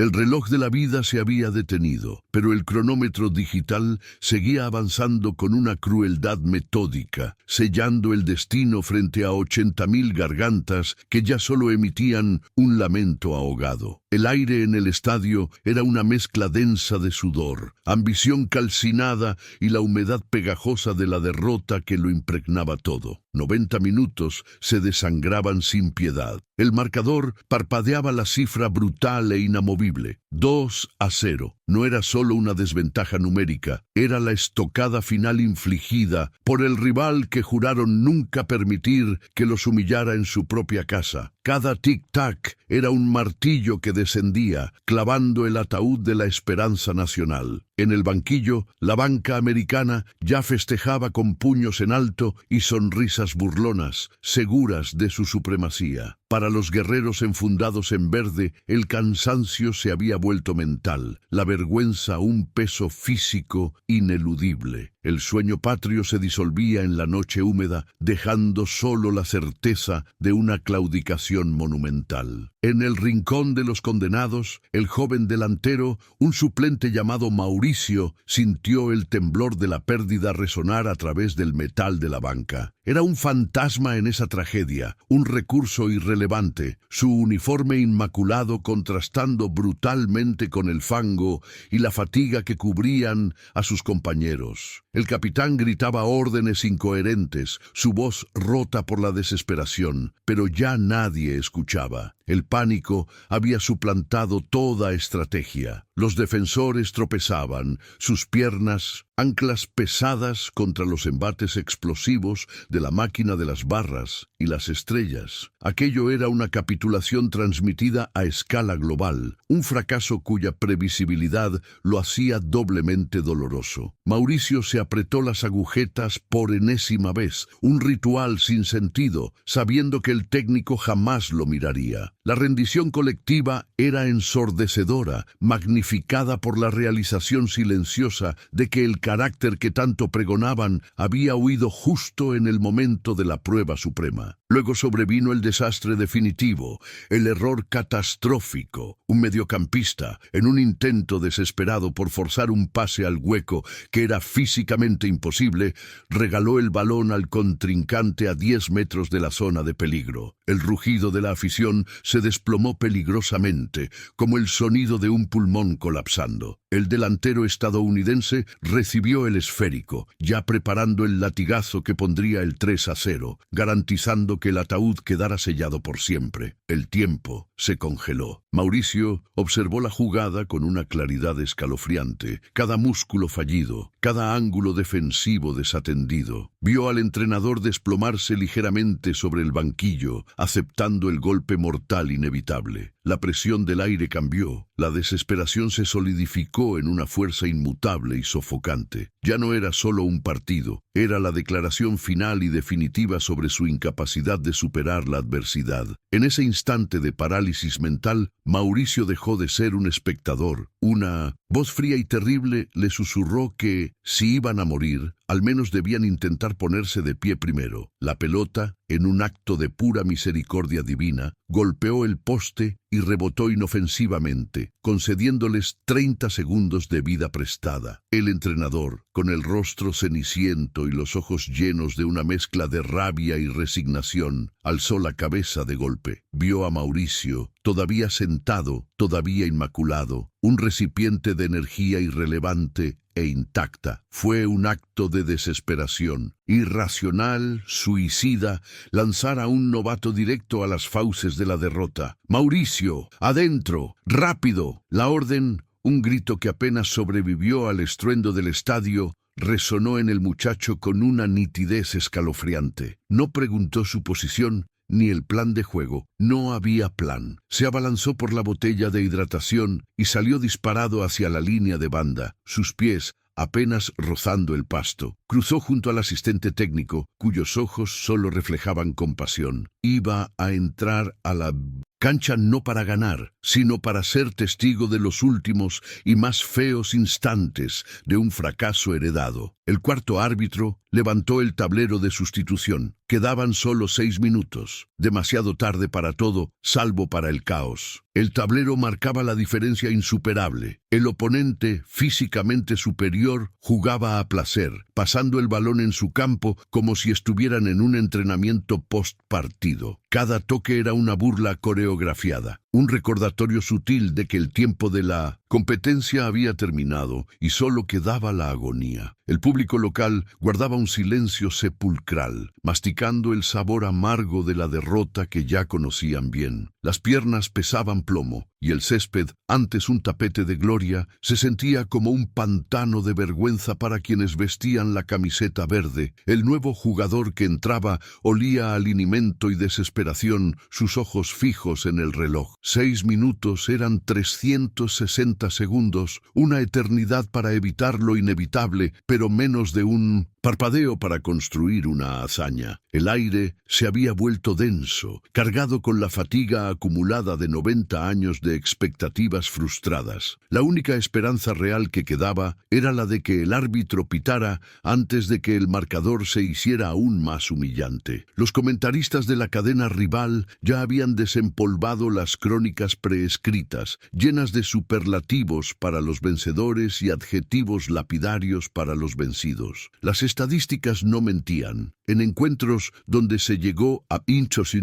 El reloj de la vida se había detenido, pero el cronómetro digital seguía avanzando con una crueldad metódica, sellando el destino frente a 80.000 gargantas que ya solo emitían un lamento ahogado. El aire en el estadio era una mezcla densa de sudor, ambición calcinada y la humedad pegajosa de la derrota que lo impregnaba todo. 90 minutos se desangraban sin piedad. El marcador parpadeaba la cifra brutal e inamovible. 2-0. No era solo una desventaja numérica, era la estocada final infligida por el rival que juraron nunca permitir que los humillara en su propia casa. Cada tic-tac era un martillo que descendía, clavando el ataúd de la esperanza nacional. En el banquillo, la banca americana ya festejaba con puños en alto y sonrisas burlonas, seguras de su supremacía. Para los guerreros enfundados en verde, el cansancio se había vuelto mental, la vergüenza un peso físico ineludible. El sueño patrio se disolvía en la noche húmeda, dejando solo la certeza de una claudicación monumental. En el rincón de los condenados, el joven delantero, un suplente llamado Mauricio, sintió el temblor de la pérdida resonar a través del metal de la banca. Era un fantasma en esa tragedia, un recurso irrelevante, su uniforme inmaculado contrastando brutalmente con el fango y la fatiga que cubrían a sus compañeros. El capitán gritaba órdenes incoherentes, su voz rota por la desesperación, pero ya nadie escuchaba. El pánico había suplantado toda estrategia. Los defensores tropezaban, sus piernas, anclas pesadas contra los embates explosivos de la máquina de las barras y las estrellas. Aquello era una capitulación transmitida a escala global, un fracaso cuya previsibilidad lo hacía doblemente doloroso. Mauricio se apretó las agujetas por enésima vez, un ritual sin sentido, sabiendo que el técnico jamás lo miraría. La rendición colectiva era ensordecedora, magnificada por la realización silenciosa de que el carácter que tanto pregonaban había huido justo en el momento de la prueba suprema. Luego sobrevino el desastre definitivo, el error catastrófico. Un mediocampista, en un intento desesperado por forzar un pase al hueco que era físicamente imposible, regaló el balón al contrincante a 10 metros de la zona de peligro. El rugido de la afición se desplomó peligrosamente, como el sonido de un pulmón colapsando. El delantero estadounidense recibió el esférico, ya preparando el latigazo que pondría el 3-0, garantizando que el ataúd quedara sellado por siempre. El tiempo se congeló. Mauricio observó la jugada con una claridad escalofriante, cada músculo fallido, cada ángulo defensivo desatendido. Vio al entrenador desplomarse ligeramente sobre el banquillo, aceptando el golpe mortal inevitable. La presión del aire cambió, la desesperación se solidificó en una fuerza inmutable y sofocante. Ya no era solo un partido, era la declaración final y definitiva sobre su incapacidad de superar la adversidad. En ese instante de parálisis mental, Mauricio dejó de ser un espectador. Una voz fría y terrible le susurró que, si iban a morir, al menos debían intentar ponerse de pie primero. La pelota, en un acto de pura misericordia divina, golpeó el poste y rebotó inofensivamente, concediéndoles 30 segundos de vida prestada. El entrenador, con el rostro ceniciento y los ojos llenos de una mezcla de rabia y resignación, alzó la cabeza de golpe. Vio a Mauricio, todavía sentado, todavía inmaculado, un recipiente de energía irrelevante e intacta. Fue un acto de desesperación, irracional, suicida, lanzar a un novato directo a las fauces de la derrota. ¡Mauricio! ¡Adentro! ¡Rápido! La orden, un grito que apenas sobrevivió al estruendo del estadio, resonó en el muchacho con una nitidez escalofriante. No preguntó su posición, ni el plan de juego. No había plan. Se abalanzó por la botella de hidratación y salió disparado hacia la línea de banda, sus pies apenas rozando el pasto. Cruzó junto al asistente técnico, cuyos ojos solo reflejaban compasión. Iba a entrar a la cancha no para ganar, sino para ser testigo de los últimos y más feos instantes de un fracaso heredado. El cuarto árbitro levantó el tablero de sustitución. Quedaban solo 6 minutos, demasiado tarde para todo, salvo para el caos. El tablero marcaba la diferencia insuperable. El oponente, físicamente superior, jugaba a placer, pasando el balón en su campo como si estuvieran en un entrenamiento post-partido. Cada toque era una burla coreografiada, un recordatorio sutil de que el tiempo de la competencia había terminado y solo quedaba la agonía. El público local guardaba un silencio sepulcral, masticando el sabor amargo de la derrota que ya conocían bien. Las piernas pesaban plomo, y el césped, antes un tapete de gloria, se sentía como un pantano de vergüenza para quienes vestían la camiseta verde. El nuevo jugador que entraba olía a alimento y desesperación, sus ojos fijos en el reloj. 6 minutos eran 360 segundos, una eternidad para evitar lo inevitable, pero menos de un parpadeo para construir una hazaña. El aire se había vuelto denso, cargado con la fatiga acumulada de 90 años de expectativas frustradas. La única esperanza real que quedaba era la de que el árbitro pitara antes de que el marcador se hiciera aún más humillante. Los comentaristas de la cadena rival ya habían desempolvado las crónicas preescritas, llenas de superlativos para los vencedores y adjetivos lapidarios para los vencidos. Las estadísticas no mentían. En encuentros donde se llegó a pinchos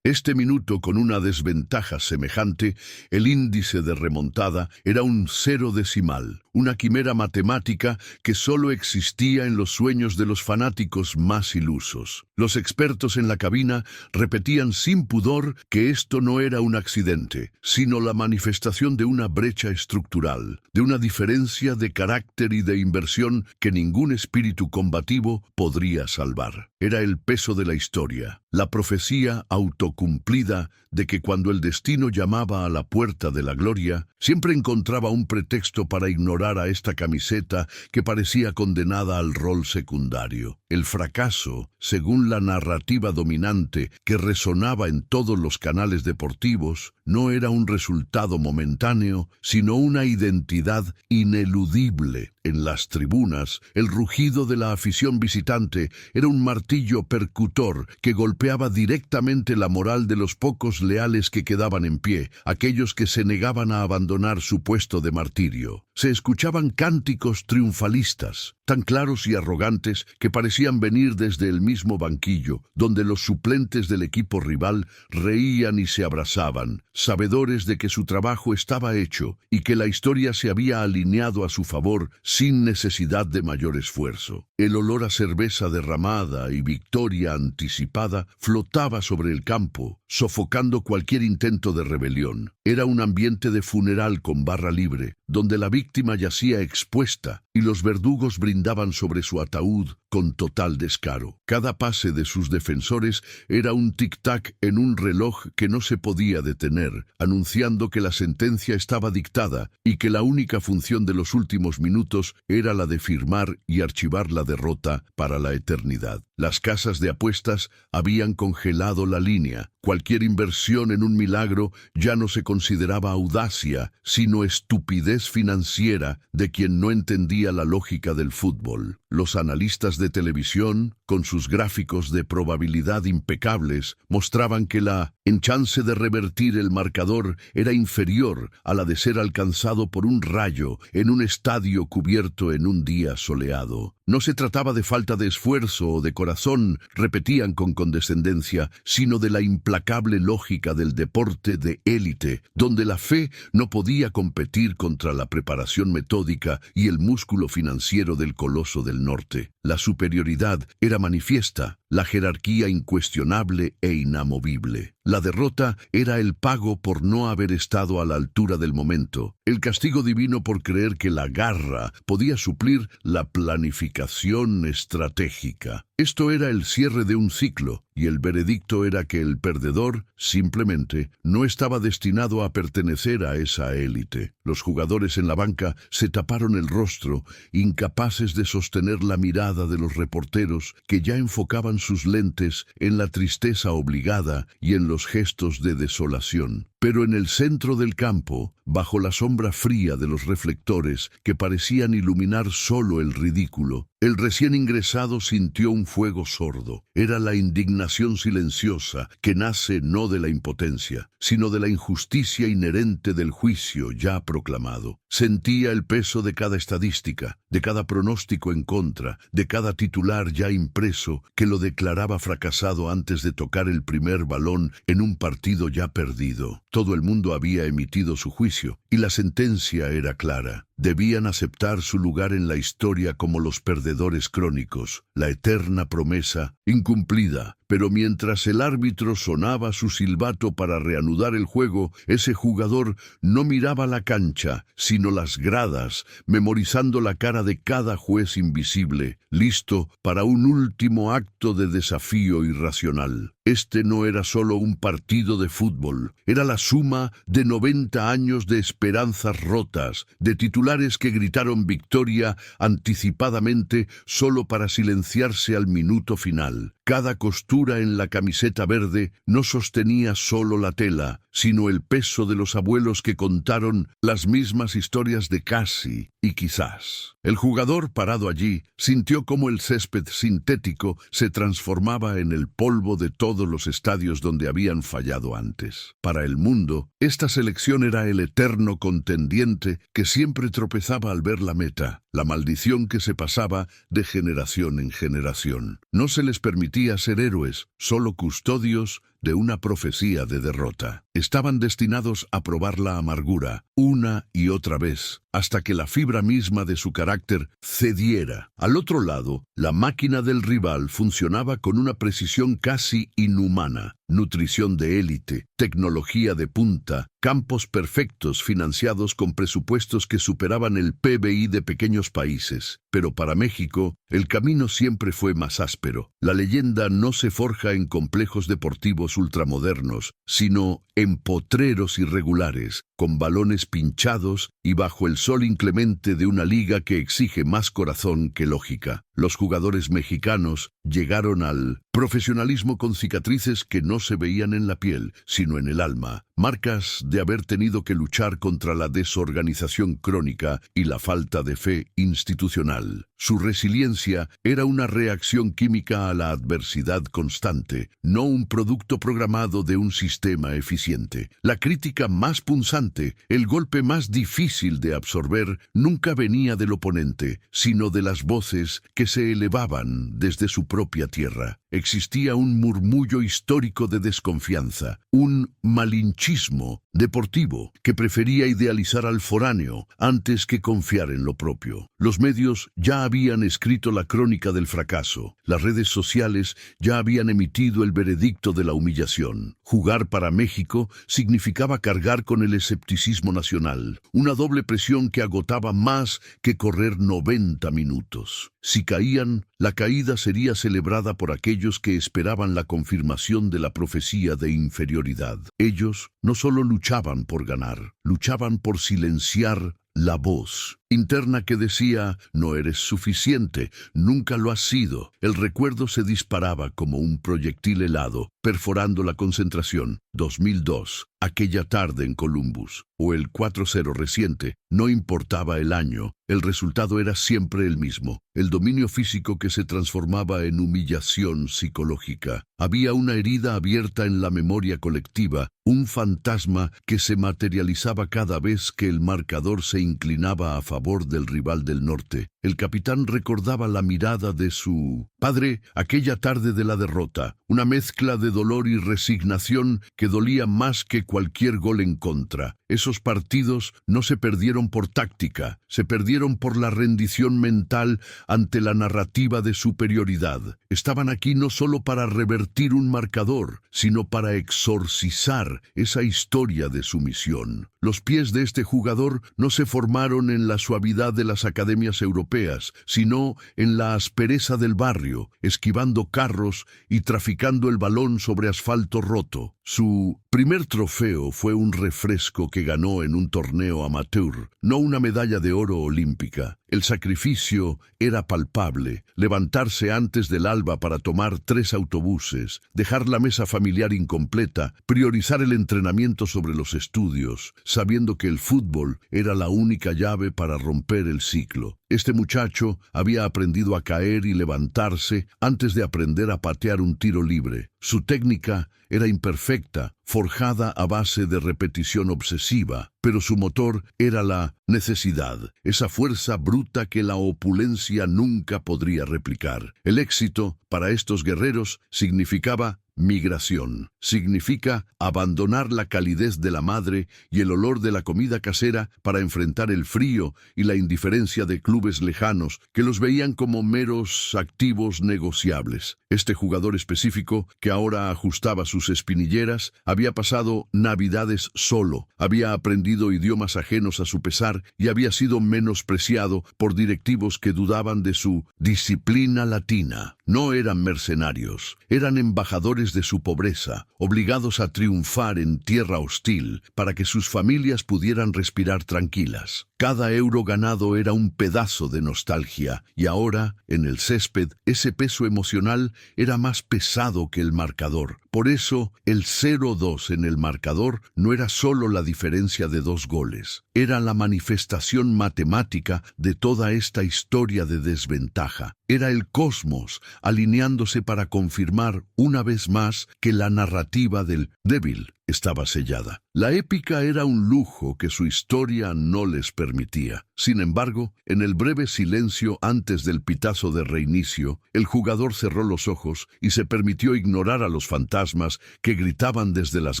este minuto con una desventaja semejante, el índice de remontada era un 0 decimal, una quimera matemática que solo existía en los sueños de los fanáticos más ilusos. Los expertos en la cabina repetían sin pudor que esto no era un accidente, sino la manifestación de una brecha estructural, de una diferencia de carácter y de inversión que ningún espíritu combativo podría salvar. Era el peso de la historia, la profecía autocumplida de que cuando el destino llamaba a la puerta de la gloria, siempre encontraba un pretexto para ignorar a esta camiseta que parecía condenada al rol secundario. El fracaso, según la narrativa dominante que resonaba en todos los canales deportivos, no era un resultado momentáneo, sino una identidad ineludible. En las tribunas, el rugido de la afición visitante era un martillo percutor que golpeaba directamente la moral de los pocos leales que quedaban en pie, aquellos que se negaban a abandonar su puesto de martirio. Se escuchaban cánticos triunfalistas, tan claros y arrogantes que parecían venir desde el mismo banquillo, donde los suplentes del equipo rival reían y se abrazaban, sabedores de que su trabajo estaba hecho y que la historia se había alineado a su favor sin necesidad de mayor esfuerzo. El olor a cerveza derramada y victoria anticipada flotaba sobre el campo, sofocando cualquier intento de rebelión. Era un ambiente de funeral con barra libre, donde la víctima yacía expuesta y los verdugos brindaban sobre su ataúd con total descaro. Cada pase de sus defensores era un tic-tac en un reloj que no se podía detener, anunciando que la sentencia estaba dictada y que la única función de los últimos minutos era la de firmar y archivar la derrota para la eternidad. Las casas de apuestas habían congelado la línea. Cualquier inversión en un milagro ya no se consideraba audacia, sino estupidez financiera de quien no entendía la lógica del fútbol. Los analistas de televisión, con sus gráficos de probabilidad impecables, mostraban que la chance de revertir el marcador era inferior a la de ser alcanzado por un rayo en un estadio cubierto en un día soleado. No se trataba de falta de esfuerzo o de corazón, repetían con condescendencia, sino de la implacable lógica del deporte de élite, donde la fe no podía competir contra la preparación metódica y el músculo financiero del coloso del norte. La superioridad era manifiesta, la jerarquía incuestionable e inamovible. La derrota era el pago por no haber estado a la altura del momento, el castigo divino por creer que la garra podía suplir la planificación estratégica. Esto era el cierre de un ciclo, y el veredicto era que el perdedor, simplemente, no estaba destinado a pertenecer a esa élite. Los jugadores en la banca se taparon el rostro, incapaces de sostener la mirada de los reporteros que ya enfocaban sus lentes en la tristeza obligada y en los gestos de desolación. Pero en el centro del campo, bajo la sombra fría de los reflectores que parecían iluminar solo el ridículo, el recién ingresado sintió un fuego sordo. Era la indignación silenciosa que nace no de la impotencia, sino de la injusticia inherente del juicio ya proclamado. Sentía el peso de cada estadística, de cada pronóstico en contra, de cada titular ya impreso que lo declaraba fracasado antes de tocar el primer balón en un partido ya perdido. Todo el mundo había emitido su juicio, y la sentencia era clara. Debían aceptar su lugar en la historia como los perdedores crónicos, la eterna promesa incumplida. Pero mientras el árbitro sonaba su silbato para reanudar el juego, ese jugador no miraba la cancha, sino las gradas, memorizando la cara de cada juez invisible, listo para un último acto de desafío irracional. Este no era solo un partido de fútbol, era la suma de 90 años de esperanzas rotas, de titulares que gritaron victoria anticipadamente solo para silenciarse al minuto final. Cada costura en la camiseta verde no sostenía solo la tela, sino el peso de los abuelos que contaron las mismas historias de casi y quizás. El jugador parado allí sintió cómo el césped sintético se transformaba en el polvo de todos los estadios donde habían fallado antes. Para el mundo, esta selección era el eterno contendiente que siempre tropezaba al ver la meta, la maldición que se pasaba de generación en generación. No se les permitía ser héroes, solo custodios de una profecía de derrota. Estaban destinados a probar la amargura, una y otra vez, hasta que la fibra misma de su carácter cediera. Al otro lado, la máquina del rival funcionaba con una precisión casi inhumana. Nutrición de élite, tecnología de punta, campos perfectos financiados con presupuestos que superaban el PBI de pequeños países. Pero para México, el camino siempre fue más áspero. La leyenda no se forja en complejos deportivos ultramodernos, sino en potreros irregulares, con balones pinchados y bajo el sol inclemente de una liga que exige más corazón que lógica. Los jugadores mexicanos llegaron al profesionalismo con cicatrices que no se veían en la piel, sino en el alma, marcas de haber tenido que luchar contra la desorganización crónica y la falta de fe institucional. Su resiliencia era una reacción química a la adversidad constante, no un producto programado de un sistema eficiente. La crítica más punzante, el golpe más difícil de absorber, nunca venía del oponente, sino de las voces que se elevaban desde su propia tierra. Existía un murmullo histórico de desconfianza, un malinchismo deportivo que prefería idealizar al foráneo antes que confiar en lo propio. Los medios ya habían escrito la crónica del fracaso. Las redes sociales ya habían emitido el veredicto de la humillación. Jugar para México significaba cargar con el escepticismo nacional, una doble presión que agotaba más que correr 90 minutos. Si caían, la caída sería celebrada por aquellos que esperaban la confirmación de la profecía de inferioridad. Ellos no solo luchaban por ganar, luchaban por silenciar la voz interna que decía, no eres suficiente, nunca lo has sido. El recuerdo se disparaba como un proyectil helado, perforando la concentración. 2002, aquella tarde en Columbus, o el 4-0 reciente, no importaba el año, el resultado era siempre el mismo. El dominio físico que se transformaba en humillación psicológica. Había una herida abierta en la memoria colectiva, un fantasma que se materializaba cada vez que el marcador se inclinaba a favor del rival del norte. El capitán recordaba la mirada de su padre aquella tarde de la derrota, una mezcla de dolor y resignación que dolía más que cualquier gol en contra. Esos partidos no se perdieron por táctica, se perdieron por la rendición mental ante la narrativa de superioridad. Estaban aquí no solo para revertir un marcador, sino para exorcizar esa historia de sumisión. Los pies de este jugador no se formaron en la suavidad de las academias europeas europeas, sino en la aspereza del barrio, esquivando carros y traficando el balón sobre asfalto roto. Su primer trofeo fue un refresco que ganó en un torneo amateur, no una medalla de oro olímpica. El sacrificio era palpable: levantarse antes del alba para tomar 3 autobuses, dejar la mesa familiar incompleta, priorizar el entrenamiento sobre los estudios, sabiendo que el fútbol era la única llave para romper el ciclo. Este muchacho había aprendido a caer y levantarse antes de aprender a patear un tiro libre. Su técnica era imperfecta, forjada a base de repetición obsesiva, pero su motor era la necesidad, esa fuerza bruta que la opulencia nunca podría replicar. El éxito, para estos guerreros, significaba migración. Significa abandonar la calidez de la madre y el olor de la comida casera para enfrentar el frío y la indiferencia de clubes lejanos que los veían como meros activos negociables. Este jugador específico, que ahora ajustaba sus espinilleras, había pasado navidades solo, había aprendido idiomas ajenos a su pesar y había sido menospreciado por directivos que dudaban de su disciplina latina. No eran mercenarios, eran embajadores de su pobreza, obligados a triunfar en tierra hostil para que sus familias pudieran respirar tranquilas. Cada euro ganado era un pedazo de nostalgia, y ahora, en el césped, ese peso emocional era más pesado que el marcador. Por eso, el 0-2 en el marcador no era solo la diferencia de 2 goles, era la manifestación matemática de toda esta historia de desventaja. Era el cosmos alineándose para confirmar una vez más que la narrativa del débil estaba sellada. La épica era un lujo que su historia no les permitía. Sin embargo, en el breve silencio antes del pitazo de reinicio, el jugador cerró los ojos y se permitió ignorar a los fantasmas que gritaban desde las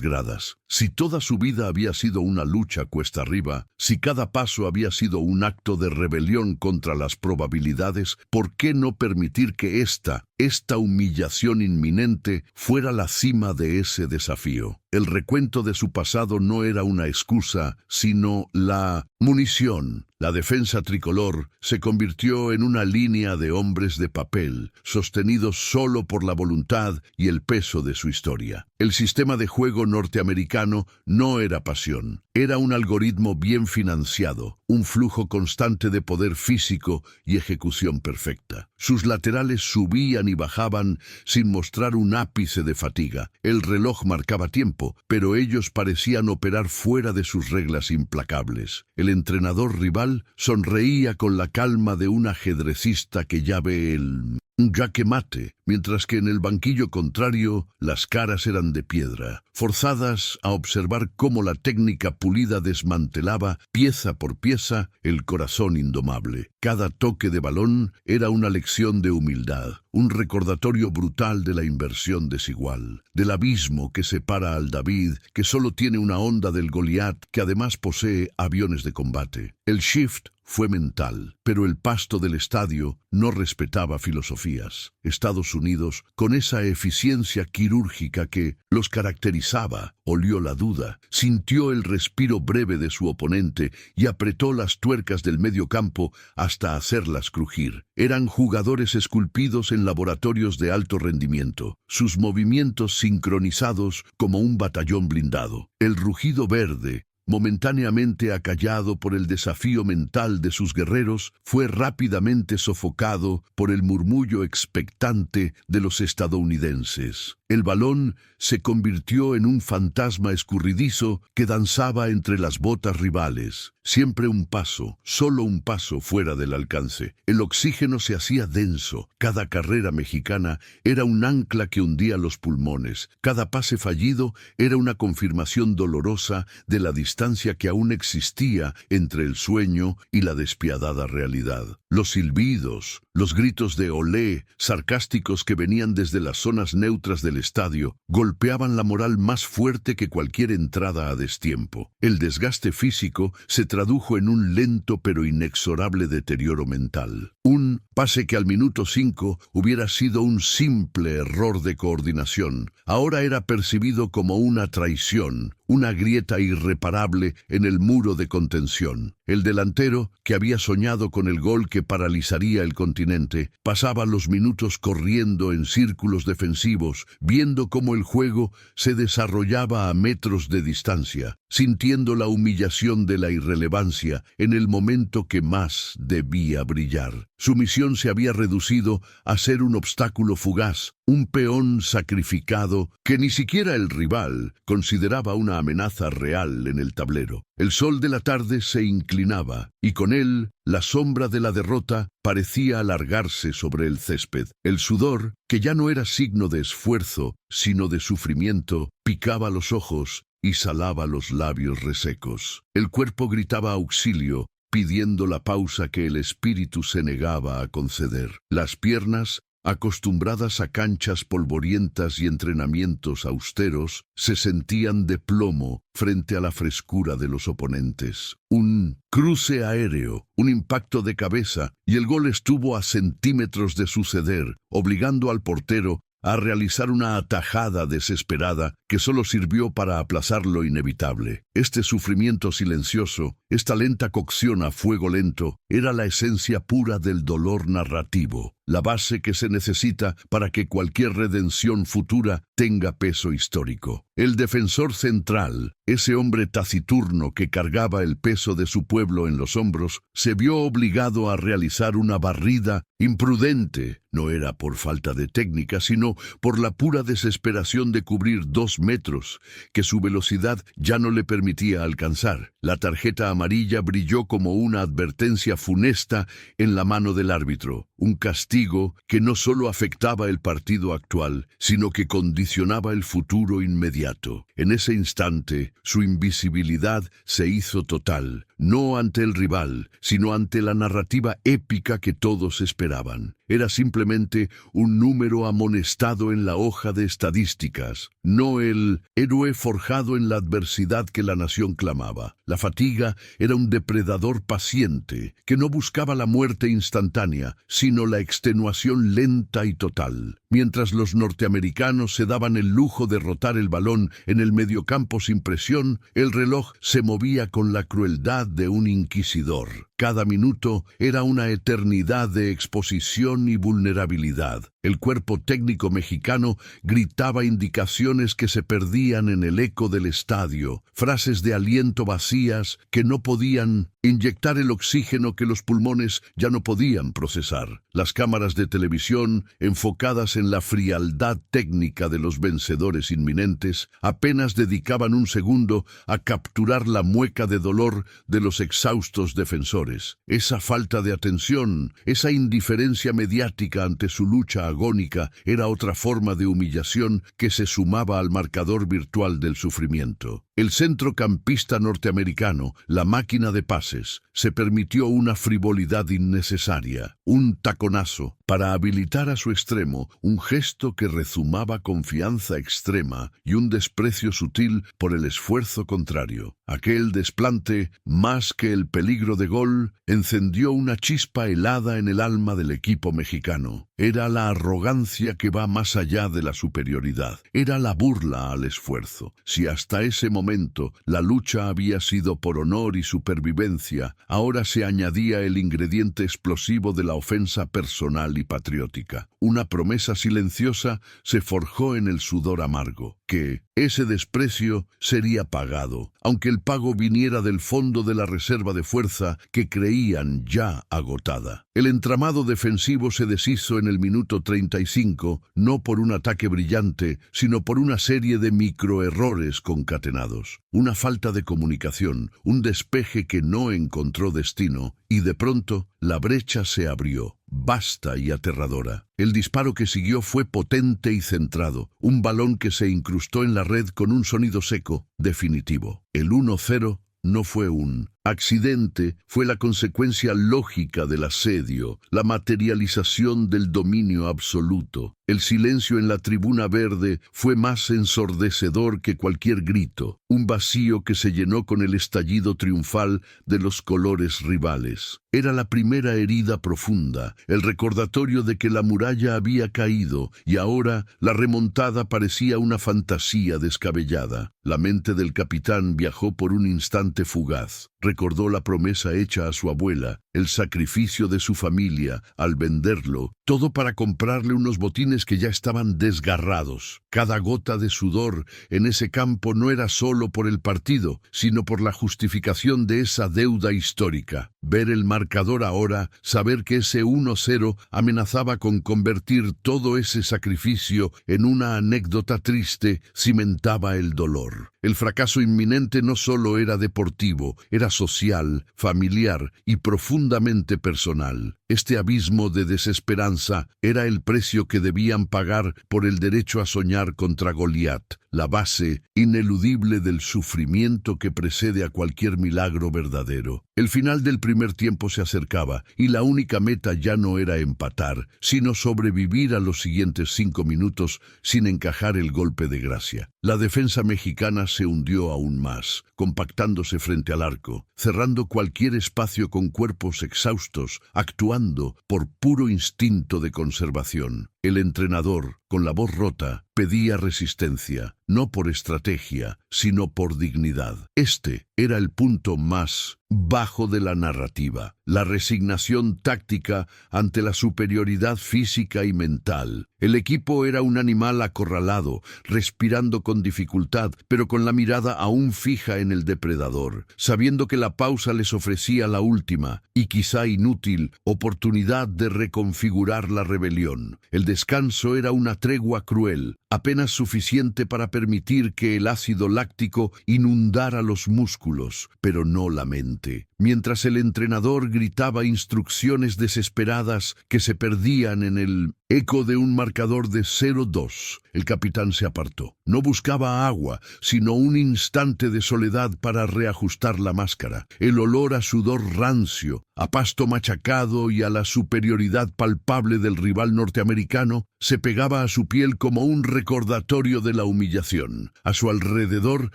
gradas. Si toda su vida había sido una lucha cuesta arriba, si cada paso había sido un acto de rebelión contra las probabilidades, ¿por qué no permitir que esta humillación inminente fuera la cima de ese desafío? El recuento de su pasado no era una excusa, sino la munición. La defensa tricolor se convirtió en una línea de hombres de papel, sostenidos solo por la voluntad y el peso de su historia. El sistema de juego norteamericano no era pasión, era un algoritmo bien financiado, un flujo constante de poder físico y ejecución perfecta. Sus laterales subían y bajaban sin mostrar un ápice de fatiga. El reloj marcaba tiempo, pero ellos parecían operar fuera de sus reglas implacables. El entrenador rival sonreía con la calma de un ajedrecista que ya ve el jaque mate, mientras que en el banquillo contrario las caras eran de piedra, forzadas a observar cómo la técnica pulida desmantelaba, pieza por pieza, el corazón indomable. Cada toque de balón era una lección de humildad, un recordatorio brutal de la inversión desigual, del abismo que separa al David, que solo tiene una onda, del Goliat, que además posee aviones de combate. El shift fue mental, pero el pasto del estadio no respetaba filosofías. Estados Unidos, con esa eficiencia quirúrgica que los caracterizaba, olió la duda, sintió el respiro breve de su oponente y apretó las tuercas del medio campo hasta hacerlas crujir. Eran jugadores esculpidos en laboratorios de alto rendimiento, sus movimientos sincronizados como un batallón blindado. El rugido verde, momentáneamente acallado por el desafío mental de sus guerreros, fue rápidamente sofocado por el murmullo expectante de los estadounidenses. El balón se convirtió en un fantasma escurridizo que danzaba entre las botas rivales. Siempre un paso, solo un paso fuera del alcance. El oxígeno se hacía denso. Cada carrera mexicana era un ancla que hundía los pulmones. Cada pase fallido era una confirmación dolorosa de la distancia que aún existía entre el sueño y la despiadada realidad. Los silbidos, los gritos de olé, sarcásticos que venían desde las zonas neutras del estadio, golpeaban la moral más fuerte que cualquier entrada a destiempo. El desgaste físico se tradujo en un lento pero inexorable deterioro mental. Un pase que al minuto 5 hubiera sido un simple error de coordinación, ahora era percibido como una traición, una grieta irreparable en el muro de contención. El delantero, que había soñado con el gol que paralizaría el continente, pasaba los minutos corriendo en círculos defensivos, viendo cómo el juego se desarrollaba a metros de distancia, sintiendo la humillación de la irrelevancia en el momento que más debía brillar. Su misión se había reducido a ser un obstáculo fugaz, un peón sacrificado que ni siquiera el rival consideraba una amenaza real en el tablero. El sol de la tarde se inclinaba, y con él la sombra de la derrota parecía alargarse sobre el césped. El sudor, que ya no era signo de esfuerzo, sino de sufrimiento, picaba los ojos y salaba los labios resecos. El cuerpo gritaba auxilio, pidiendo la pausa que el espíritu se negaba a conceder. Las piernas, acostumbradas a canchas polvorientas y entrenamientos austeros, se sentían de plomo frente a la frescura de los oponentes. Un cruce aéreo, un impacto de cabeza, y el gol estuvo a centímetros de suceder, obligando al portero a realizar una atajada desesperada que solo sirvió para aplazar lo inevitable. Este sufrimiento silencioso, esta lenta cocción a fuego lento, era la esencia pura del dolor narrativo, la base que se necesita para que cualquier redención futura tenga peso histórico. El defensor central, ese hombre taciturno que cargaba el peso de su pueblo en los hombros, se vio obligado a realizar una barrida imprudente. No era por falta de técnica, sino por la pura desesperación de cubrir 2 metros, que su velocidad ya no le permitía alcanzar. La tarjeta amarilla brilló como una advertencia funesta en la mano del árbitro, un castigo que no solo afectaba el partido actual, sino que condicionaba el futuro inmediato. En ese instante, su invisibilidad se hizo total, no ante el rival, sino ante la narrativa épica que todos esperaban. Era simplemente un número amonestado en la hoja de estadísticas, no el héroe forjado en la adversidad que la nación clamaba. La fatiga era un depredador paciente, que no buscaba la muerte instantánea, sino la extenuación lenta y total. Mientras los norteamericanos se daban el lujo de rotar el balón en el mediocampo sin presión, el reloj se movía con la crueldad de un inquisidor. Cada minuto era una eternidad de exposición y vulnerabilidad. El cuerpo técnico mexicano gritaba indicaciones que se perdían en el eco del estadio, frases de aliento vacías que no podían inyectar el oxígeno que los pulmones ya no podían procesar. Las cámaras de televisión, enfocadas en la frialdad técnica de los vencedores inminentes, apenas dedicaban un segundo a capturar la mueca de dolor de los exhaustos defensores. Esa falta de atención, esa indiferencia mediática ante su lucha agónica, era otra forma de humillación que se sumaba al marcador virtual del sufrimiento. El centrocampista norteamericano, la máquina de pases, se permitió una frivolidad innecesaria, un taconazo, para habilitar a su extremo un gesto que rezumaba confianza extrema y un desprecio sutil por el esfuerzo contrario. Aquel desplante, más que el peligro de gol, encendió una chispa helada en el alma del equipo mexicano. Era la arrogancia que va más allá de la superioridad. Era la burla al esfuerzo. Si hasta ese momento la lucha había sido por honor y supervivencia, ahora se añadía el ingrediente explosivo de la ofensa personal y patriótica. Una promesa silenciosa se forjó en el sudor amargo, que ese desprecio sería pagado, aunque el pago viniera del fondo de la reserva de fuerza que creían ya agotada. El entramado defensivo se deshizo en el minuto 35, no por un ataque brillante, sino por una serie de microerrores concatenados. Una falta de comunicación, un despeje que no encontró destino, y de pronto la brecha se abrió, vasta y aterradora. El disparo que siguió fue potente y centrado, un balón que se incrustó en la red con un sonido seco, definitivo. El 1-0 no fue un accidente fue la consecuencia lógica del asedio, la materialización del dominio absoluto. El silencio en la tribuna verde fue más ensordecedor que cualquier grito, un vacío que se llenó con el estallido triunfal de los colores rivales. Era la primera herida profunda, el recordatorio de que la muralla había caído y ahora la remontada parecía una fantasía descabellada. La mente del capitán viajó por un instante fugaz. Recordó la promesa hecha a su abuela, el sacrificio de su familia al venderlo, todo para comprarle unos botines que ya estaban desgarrados. Cada gota de sudor en ese campo no era solo por el partido, sino por la justificación de esa deuda histórica. Ver el marcador ahora, saber que ese 1-0 amenazaba con convertir todo ese sacrificio en una anécdota triste, cimentaba el dolor. El fracaso inminente no solo era deportivo, era social, familiar y profundamente personal. Este abismo de desesperanza era el precio que debían pagar por el derecho a soñar contra Goliat, la base ineludible del sufrimiento que precede a cualquier milagro verdadero. El final del primer tiempo se acercaba y la única meta ya no era empatar, sino sobrevivir a los siguientes 5 minutos sin encajar el golpe de gracia. La defensa mexicana se hundió aún más, compactándose frente al arco, cerrando cualquier espacio con cuerpos exhaustos, actuando por puro instinto de conservación. El entrenador, con la voz rota, pedía resistencia, no por estrategia, sino por dignidad. Este era el punto más bajo de la narrativa, la resignación táctica ante la superioridad física y mental. El equipo era un animal acorralado, respirando con dificultad, pero con la mirada aún fija en el depredador, sabiendo que la pausa les ofrecía la última, y quizá inútil, oportunidad de reconfigurar la rebelión. El descanso era una tregua cruel, apenas suficiente para permitir que el ácido láctico inundara los músculos, pero no la mente. Mientras el entrenador gritaba instrucciones desesperadas que se perdían en el eco de un marcador de 0-2, el capitán se apartó. No buscaba agua, sino un instante de soledad para reajustar la máscara. El olor a sudor rancio, a pasto machacado y a la superioridad palpable del rival norteamericano se pegaba a su piel como un recordatorio de la humillación. A su alrededor,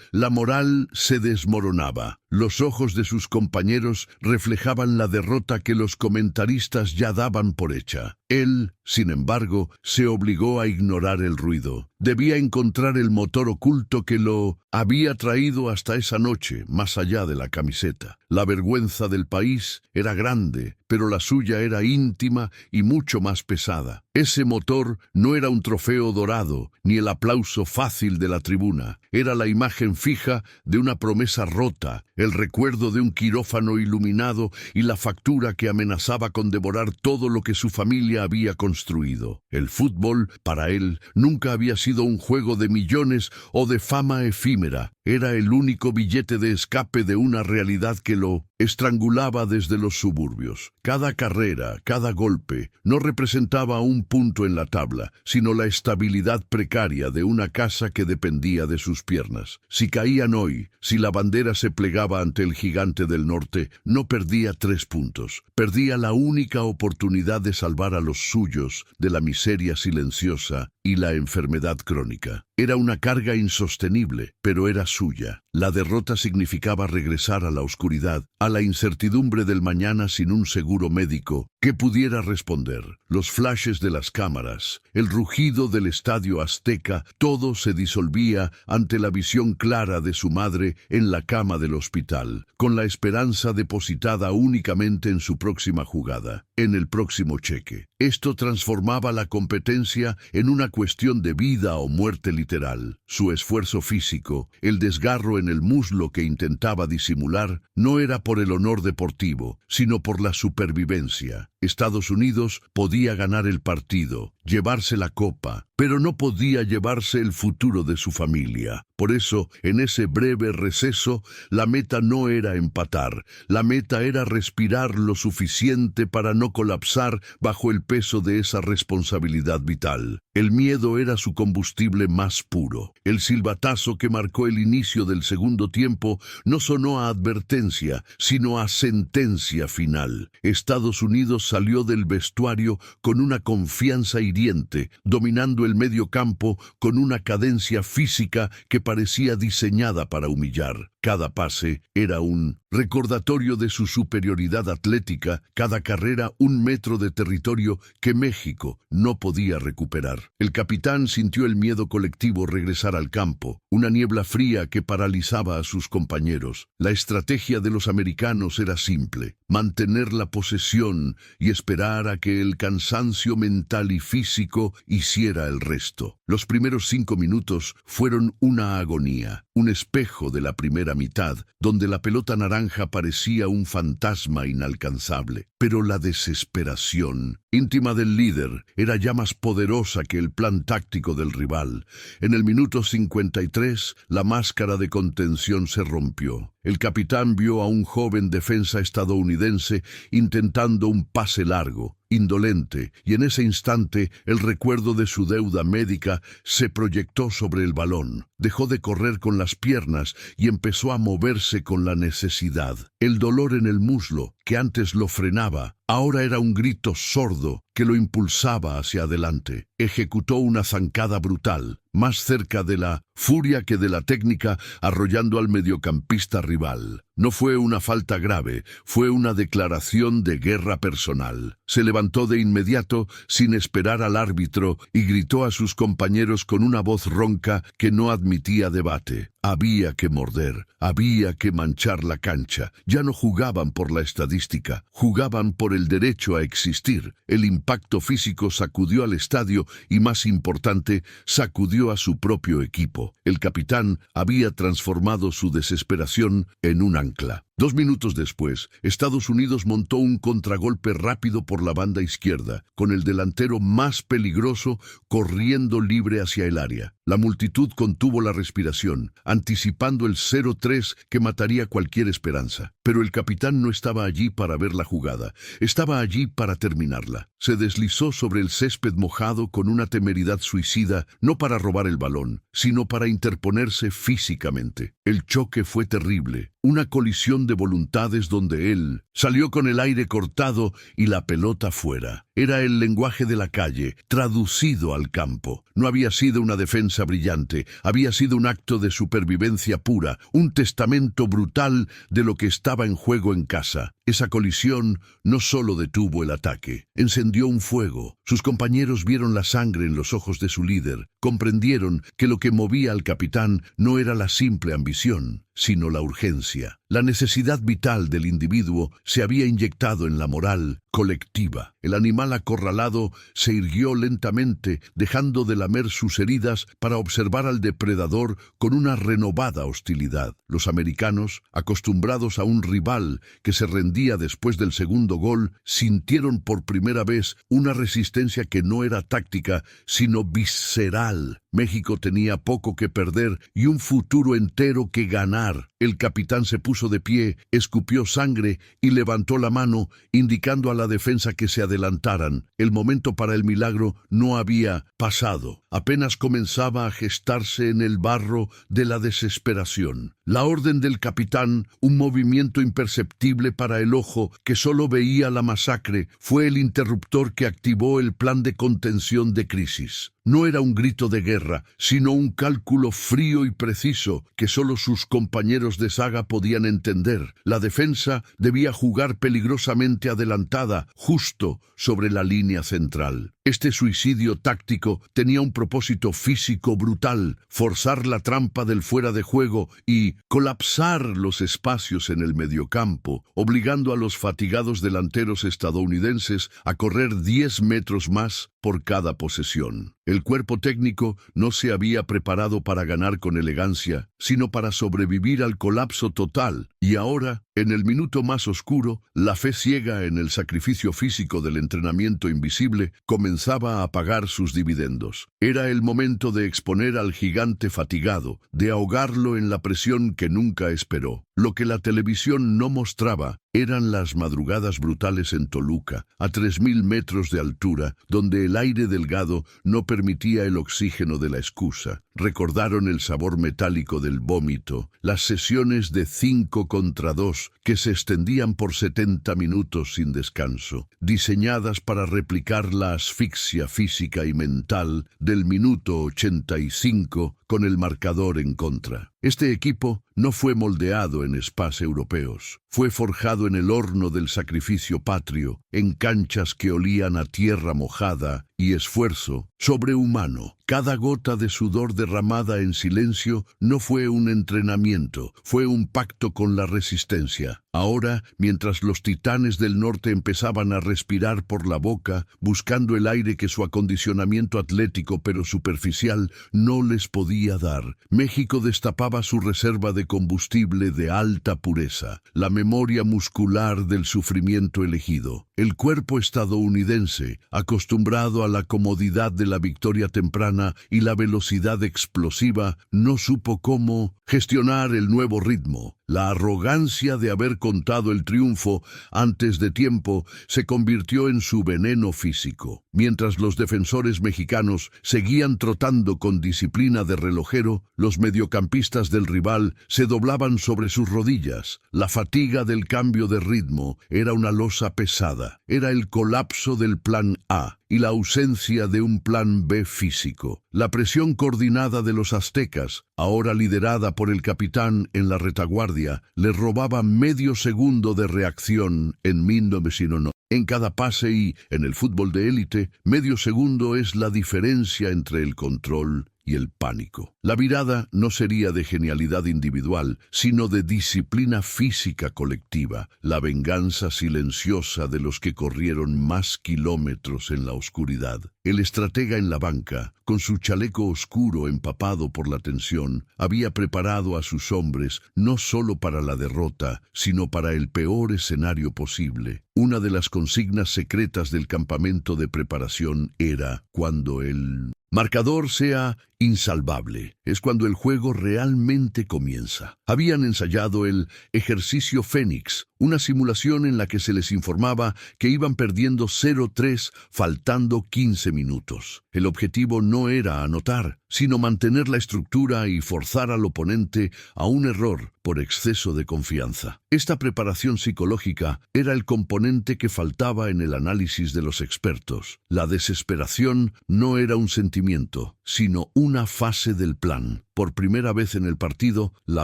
la moral se desmoronaba. Los ojos de sus compañeros reflejaban la derrota que los comentaristas ya daban por hecha. Él, sin embargo, se obligó a ignorar el ruido. Debía encontrar el motor oculto que lo había traído hasta esa noche, más allá de la camiseta. La vergüenza del país era grande, pero la suya era íntima y mucho más pesada. Ese motor no era un trofeo dorado, ni el aplauso fácil de la tribuna. Era la imagen fija de una promesa rota, el recuerdo de un quirófano iluminado y la factura que amenazaba con devorar todo lo que su familia había construido. El fútbol, para él, nunca había sido un juego de millones o de fama efímera. Era el único billete de escape de una realidad que lo estrangulaba desde los suburbios. Cada carrera, cada golpe, no representaba un punto en la tabla, sino la estabilidad precaria de una casa que dependía de sus piernas. Si caían hoy, si la bandera se plegaba ante el gigante del norte, no perdía 3 puntos. Perdía la única oportunidad de salvar a los suyos de la miseria silenciosa y la enfermedad crónica. Era una carga insostenible, pero era suya. La derrota significaba regresar a la oscuridad, a la incertidumbre del mañana sin un seguro médico que pudiera responder. Los flashes de las cámaras, el rugido del estadio Azteca, todo se disolvía ante la visión clara de su madre en la cama del hospital, con la esperanza depositada únicamente en su próxima jugada, en el próximo cheque. Esto transformaba la competencia en una cuestión de vida o muerte literal. Su esfuerzo físico, el desgarro en el muslo que intentaba disimular, no era por el honor deportivo, sino por la supervivencia. Estados Unidos podía ganar el partido, llevarse la copa, pero no podía llevarse el futuro de su familia. Por eso, en ese breve receso, la meta no era empatar, la meta era respirar lo suficiente para no colapsar bajo el peso de esa responsabilidad vital. El miedo era su combustible más puro. El silbatazo que marcó el inicio del segundo tiempo no sonó a advertencia, sino a sentencia final. Estados Unidos salió del vestuario con una confianza hiriente, dominando el medio campo con una cadencia física que parecía diseñada para humillar. Cada pase era un recordatorio de su superioridad atlética, cada carrera un metro de territorio que México no podía recuperar. El capitán sintió el miedo colectivo regresar al campo, una niebla fría que paralizaba a sus compañeros. La estrategia de los americanos era simple: mantener la posesión y esperar a que el cansancio mental y físico hiciera el resto. Los primeros 5 minutos fueron una agonía, un espejo de la primera mitad, donde la pelota naranja parecía un fantasma inalcanzable. Pero la desesperación íntima del líder era ya más poderosa que el plan táctico del rival. En el minuto 53, la máscara de contención se rompió. El capitán vio a un joven defensa estadounidense intentando un pase largo, indolente, y en ese instante el recuerdo de su deuda médica se proyectó sobre el balón. Dejó de correr con las piernas y empezó a moverse con la necesidad. El dolor en el muslo, que antes lo frenaba, ahora era un grito sordo que lo impulsaba hacia adelante. Ejecutó una zancada brutal, más cerca de la furia que de la técnica, arrollando al mediocampista rival. No fue una falta grave, fue una declaración de guerra personal. Se levantó de inmediato, sin esperar al árbitro, y gritó a sus compañeros con una voz ronca que no admitía debate. Había que morder, había que manchar la cancha. Ya no jugaban por la estadística, jugaban por el derecho a existir. El impacto físico sacudió al estadio y, más importante, sacudió a su propio equipo. El capitán había transformado su desesperación en un ancla. 2 minutos después, Estados Unidos montó un contragolpe rápido por la banda izquierda, con el delantero más peligroso corriendo libre hacia el área. La multitud contuvo la respiración, anticipando el 0-3 que mataría cualquier esperanza. Pero el capitán no estaba allí para ver la jugada, estaba allí para terminarla. Se deslizó sobre el césped mojado con una temeridad suicida, no para robar el balón, sino para interponerse físicamente. El choque fue terrible, una colisión de voluntades donde él salió con el aire cortado y la pelota fuera. Era el lenguaje de la calle, traducido al campo. No había sido una defensa brillante, había sido un acto de supervivencia pura, un testamento brutal de lo que estaba en juego en casa. Esa colisión no solo detuvo el ataque, encendió un fuego. Sus compañeros vieron la sangre en los ojos de su líder, comprendieron que lo que movía al capitán no era la simple ambición, sino la urgencia. La necesidad vital del individuo se había inyectado en la moral colectiva. El animal acorralado se irguió lentamente, dejando de lamer sus heridas para observar al depredador con una renovada hostilidad. Los americanos, acostumbrados a un rival que se rendía después del segundo gol, sintieron por primera vez una resistencia que no era táctica, sino visceral. México tenía poco que perder y un futuro entero que ganar. El capitán se puso de pie, escupió sangre y levantó la mano, indicando a la defensa que se adelantaran. El momento para el milagro no había pasado. Apenas comenzaba a gestarse en el barro de la desesperación. La orden del capitán, un movimiento imperceptible para el ojo que solo veía la masacre, fue el interruptor que activó el plan de contención de crisis. No era un grito de guerra, sino un cálculo frío y preciso que solo sus compañeros de saga podían entender. La defensa debía jugar peligrosamente adelantada, justo sobre la línea central. Este suicidio táctico tenía un propósito físico brutal: forzar la trampa del fuera de juego y colapsar los espacios en el mediocampo, obligando a los fatigados delanteros estadounidenses a correr 10 metros más por cada posesión. El cuerpo técnico no se había preparado para ganar con elegancia, sino para sobrevivir al colapso total. Y ahora, en el minuto más oscuro, la fe ciega en el sacrificio físico del entrenamiento invisible comenzaba a pagar sus dividendos. Era el momento de exponer al gigante fatigado, de ahogarlo en la presión que nunca esperó. Lo que la televisión no mostraba eran las madrugadas brutales en Toluca, a 3000 metros de altura, donde el aire delgado no permitía el oxígeno de la excusa. Recordaron el sabor metálico del vómito, las sesiones de 5 contra 2 que se extendían por 70 minutos sin descanso, diseñadas para replicar la asfixia física y mental del minuto 85 con el marcador en contra. Este equipo no fue moldeado en spas europeos, fue forjado en el horno del sacrificio patrio, en canchas que olían a tierra mojada y esfuerzo sobrehumano. Cada gota de sudor derramada en silencio no fue un entrenamiento, fue un pacto con la resistencia. Ahora, mientras los titanes del norte empezaban a respirar por la boca, buscando el aire que su acondicionamiento atlético pero superficial no les podía dar, México destapaba su reserva de combustible de alta pureza, la memoria muscular del sufrimiento elegido. El cuerpo estadounidense, acostumbrado a la comodidad de la victoria temprana y la velocidad explosiva, no supo cómo gestionar el nuevo ritmo. La arrogancia de haber contado el triunfo antes de tiempo se convirtió en su veneno físico. Mientras los defensores mexicanos seguían trotando con disciplina de relojero, los mediocampistas del rival se doblaban sobre sus rodillas. La fatiga del cambio de ritmo era una losa pesada. Era el colapso del plan A y la ausencia de un plan B físico. La presión coordinada de los aztecas, ahora liderada por el capitán en la retaguardia, les robaba medio segundo de reacción en 1909. En cada pase y, en el fútbol de élite, medio segundo es la diferencia entre el control y el pánico. La virada no sería de genialidad individual, sino de disciplina física colectiva, la venganza silenciosa de los que corrieron más kilómetros en la oscuridad. El estratega en la banca, con su chaleco oscuro empapado por la tensión, había preparado a sus hombres no solo para la derrota, sino para el peor escenario posible. Una de las consignas secretas del campamento de preparación era: cuando el marcador sea insalvable, es cuando el juego realmente comienza. Habían ensayado el ejercicio Fénix, una simulación en la que se les informaba que iban perdiendo 0-3 faltando 15 minutos. El objetivo no era anotar, sino mantener la estructura y forzar al oponente a un error por exceso de confianza. Esta preparación psicológica era el componente que faltaba en el análisis de los expertos. La desesperación no era un sentimiento, sino una fase del plan. Por primera vez en el partido, la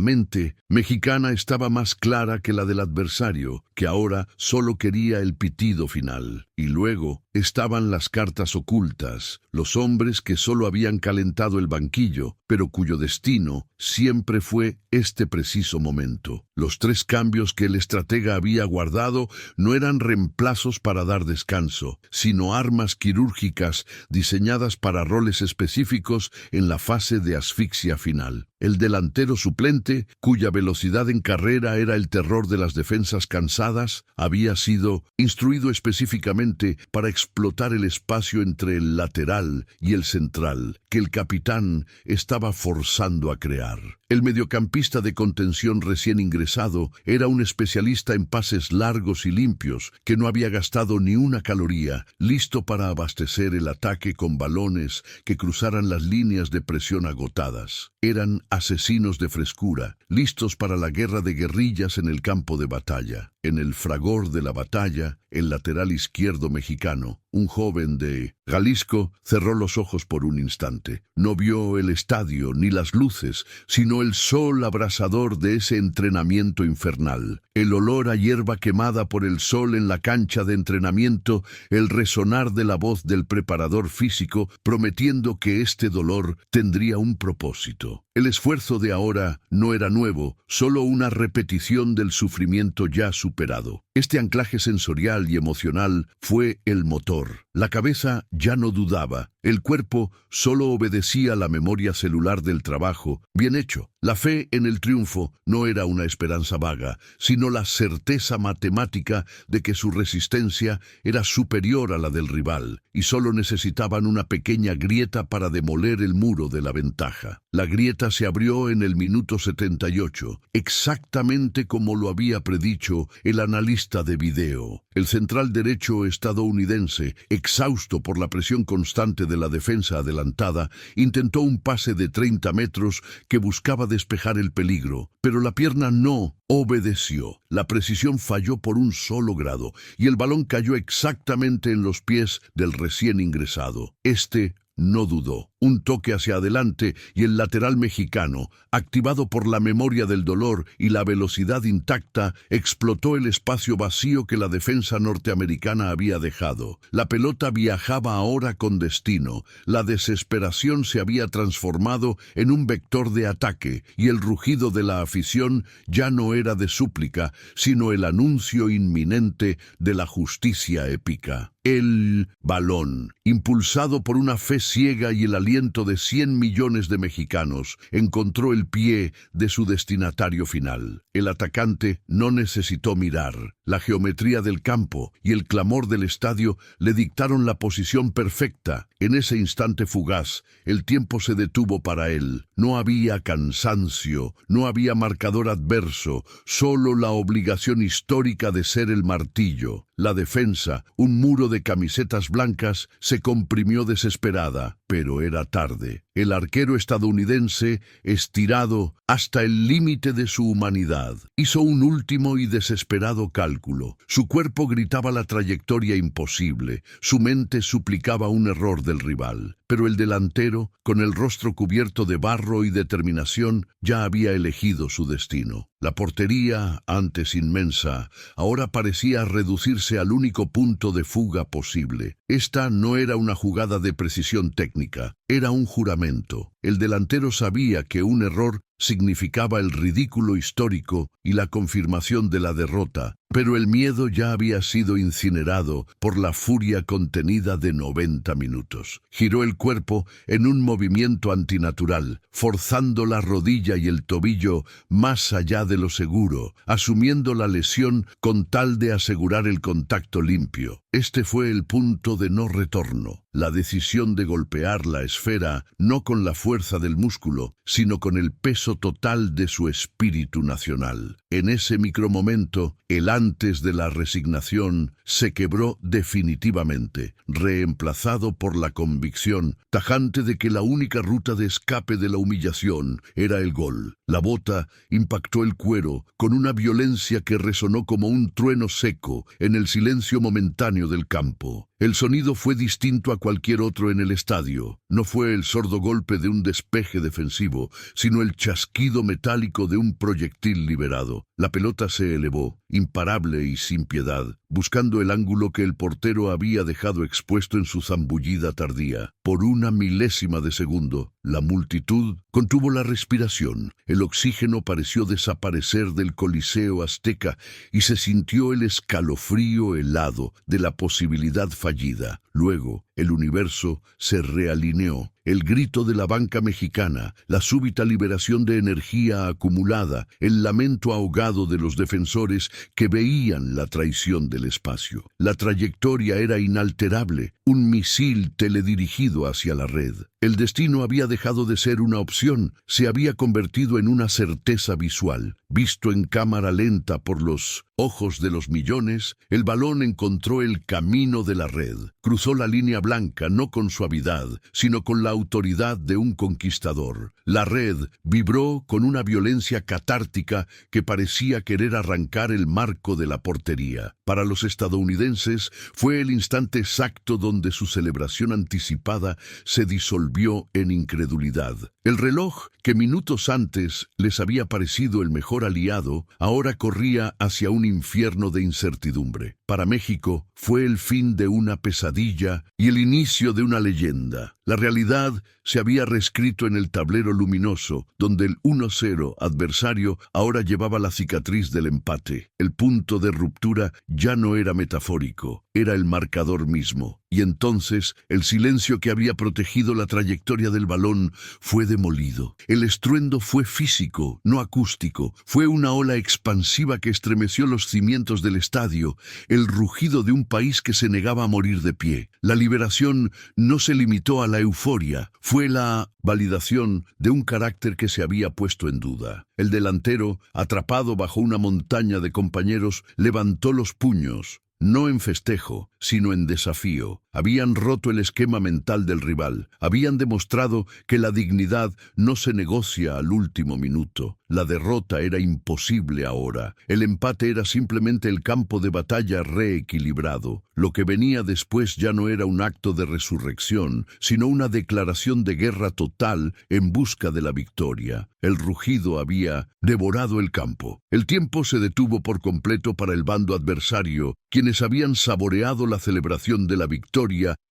mente mexicana estaba más clara que la del adversario, que ahora solo quería el pitido final. Y luego estaban las cartas ocultas, los hombres que solo habían calentado el banquillo, pero cuyo destino siempre fue este preciso momento. Los 3 cambios que el estratega había guardado no eran reemplazos para dar descanso, sino armas quirúrgicas diseñadas para roles específicos en la fase de asfixia final. El delantero suplente, cuya velocidad en carrera era el terror de las defensas cansadas, había sido instruido específicamente para explotar el espacio entre el lateral y el central, que el capitán estaba forzando a crear. El mediocampista de contención recién ingresado era un especialista en pases largos y limpios, que no había gastado ni una caloría, listo para abastecer el ataque con balones que cruzaran las líneas de presión agotadas. Eran asesinos de frescura, listos para la guerra de guerrillas en el campo de batalla. En el fragor de la batalla, el lateral izquierdo mexicano, un joven de Jalisco, cerró los ojos por un instante. No vio el estadio ni las luces, sino el sol abrasador de ese entrenamiento infernal. El olor a hierba quemada por el sol en la cancha de entrenamiento, el resonar de la voz del preparador físico prometiendo que este dolor tendría un propósito. El esfuerzo de ahora no era nuevo, solo una repetición del sufrimiento ya superado. Este anclaje sensorial y emocional fue el motor. La cabeza ya no dudaba, El cuerpo solo obedecía la memoria celular del trabajo bien hecho. La fe en el triunfo no era una esperanza vaga, sino la certeza matemática de que su resistencia era superior a la del rival, y solo necesitaban una pequeña grieta para demoler el muro de la ventaja. La grieta se abrió en el minuto 78, exactamente como lo había predicho el analista de video. El central derecho estadounidense, exhausto por la presión constante de la defensa adelantada, intentó un pase de 30 metros que buscaba despejar el peligro, pero la pierna no obedeció. La precisión falló por un solo grado y el balón cayó exactamente en los pies del recién ingresado. Este no dudó. Un toque hacia adelante y el lateral mexicano, activado por la memoria del dolor y la velocidad intacta, explotó el espacio vacío que la defensa norteamericana había dejado. La pelota viajaba ahora con destino. La desesperación se había transformado en un vector de ataque y el rugido de la afición ya no era de súplica, sino el anuncio inminente de la justicia épica. El balón, impulsado por una fe ciega y el aliento de 100 millones de mexicanos, encontró el pie de su destinatario final. El atacante no necesitó mirar. La geometría del campo y el clamor del estadio le dictaron la posición perfecta. En ese instante fugaz, el tiempo se detuvo para él. No había cansancio, no había marcador adverso, solo la obligación histórica de ser el martillo. La defensa, un muro de camisetas blancas, se comprimió desesperada, pero era tarde. El arquero estadounidense, estirado hasta el límite de su humanidad, hizo un último y desesperado cálculo. Su cuerpo gritaba la trayectoria imposible, su mente suplicaba un error del rival. Pero el delantero, con el rostro cubierto de barro y determinación, ya había elegido su destino. La portería, antes inmensa, ahora parecía reducirse al único punto de fuga posible. Esta no era una jugada de precisión técnica, era un juramento. El delantero sabía que un error significaba el ridículo histórico y la confirmación de la derrota, pero el miedo ya había sido incinerado por la furia contenida de 90 minutos. Giró el cuerpo en un movimiento antinatural, forzando la rodilla y el tobillo más allá de lo seguro, asumiendo la lesión con tal de asegurar el contacto limpio. Este fue el punto de no retorno, la decisión de golpear la esfera no con la fuerza del músculo, sino con el peso total de su espíritu nacional. En ese micromomento, el antes de la resignación se quebró definitivamente, reemplazado por la convicción tajante de que la única ruta de escape de la humillación era el gol. La bota impactó el cuero con una violencia que resonó como un trueno seco en el silencio momentáneo del campo. El sonido fue distinto a cualquier otro en el estadio. No fue el sordo golpe de un despeje defensivo, sino el chasquido metálico de un proyectil liberado. La pelota se elevó, imparable y sin piedad, buscando el ángulo que el portero había dejado expuesto en su zambullida tardía. Por una milésima de segundo, la multitud contuvo la respiración. El oxígeno pareció desaparecer del Coliseo azteca y se sintió el escalofrío helado de la posibilidad fallida. Luego, el universo se realineó. El grito de la banca mexicana, la súbita liberación de energía acumulada, el lamento ahogado de los defensores que veían la traición del espacio. La trayectoria era inalterable, un misil teledirigido hacia la red. El destino había dejado de ser una opción, se había convertido en una certeza visual. Visto en cámara lenta por los ojos de los millones, el balón encontró el camino de la red. Cruzó la línea blanca no con suavidad, sino con la autoridad de un conquistador. La red vibró con una violencia catártica que parecía querer arrancar el marco de la portería. Para los estadounidenses fue el instante exacto donde su celebración anticipada se disolvió en incredulidad. El reloj, que minutos antes les había parecido el mejor aliado, ahora corría hacia un infierno de incertidumbre. Para México fue el fin de una pesadilla y el inicio de una leyenda. La realidad se había reescrito en el tablero luminoso, donde el 1-0 adversario ahora llevaba la cicatriz del empate. El punto de ruptura ya no era metafórico, era el marcador mismo. Y entonces el silencio que había protegido la trayectoria del balón fue demolido. El estruendo fue físico, no acústico. Fue una ola expansiva que estremeció los cimientos del estadio, el rugido de un país que se negaba a morir de pie. La liberación no se limitó a la euforia, fue la validación de un carácter que se había puesto en duda. El delantero, atrapado bajo una montaña de compañeros, levantó los puños. No en festejo, sino en desafío. Habían roto el esquema mental del rival. Habían demostrado que la dignidad no se negocia al último minuto. La derrota era imposible ahora. El empate era simplemente el campo de batalla reequilibrado. Lo que venía después ya no era un acto de resurrección, sino una declaración de guerra total en busca de la victoria. El rugido había devorado el campo. El tiempo se detuvo por completo para el bando adversario, quienes habían saboreado la celebración de la victoria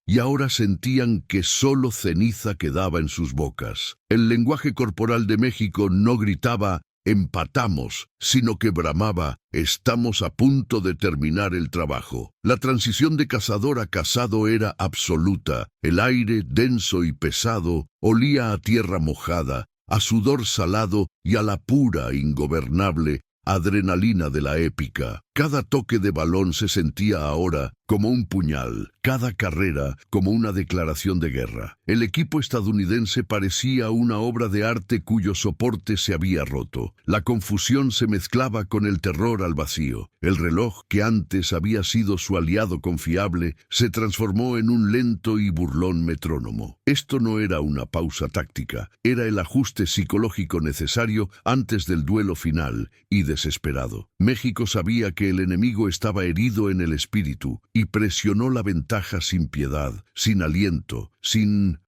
y ahora sentían que solo ceniza quedaba en sus bocas. El lenguaje corporal de México no gritaba «empatamos», sino que bramaba «estamos a punto de terminar el trabajo». La transición de cazador a cazado era absoluta. El aire, denso y pesado, olía a tierra mojada, a sudor salado y a la pura, ingobernable adrenalina de la épica. Cada toque de balón se sentía ahora como un puñal, cada carrera como una declaración de guerra. El equipo estadounidense parecía una obra de arte cuyo soporte se había roto. La confusión se mezclaba con el terror al vacío. El reloj, que antes había sido su aliado confiable, se transformó en un lento y burlón metrónomo. Esto no era una pausa táctica, era el ajuste psicológico necesario antes del duelo final y desesperado. México sabía que el enemigo estaba herido en el espíritu y presionó la ventaja sin piedad, sin aliento, sin...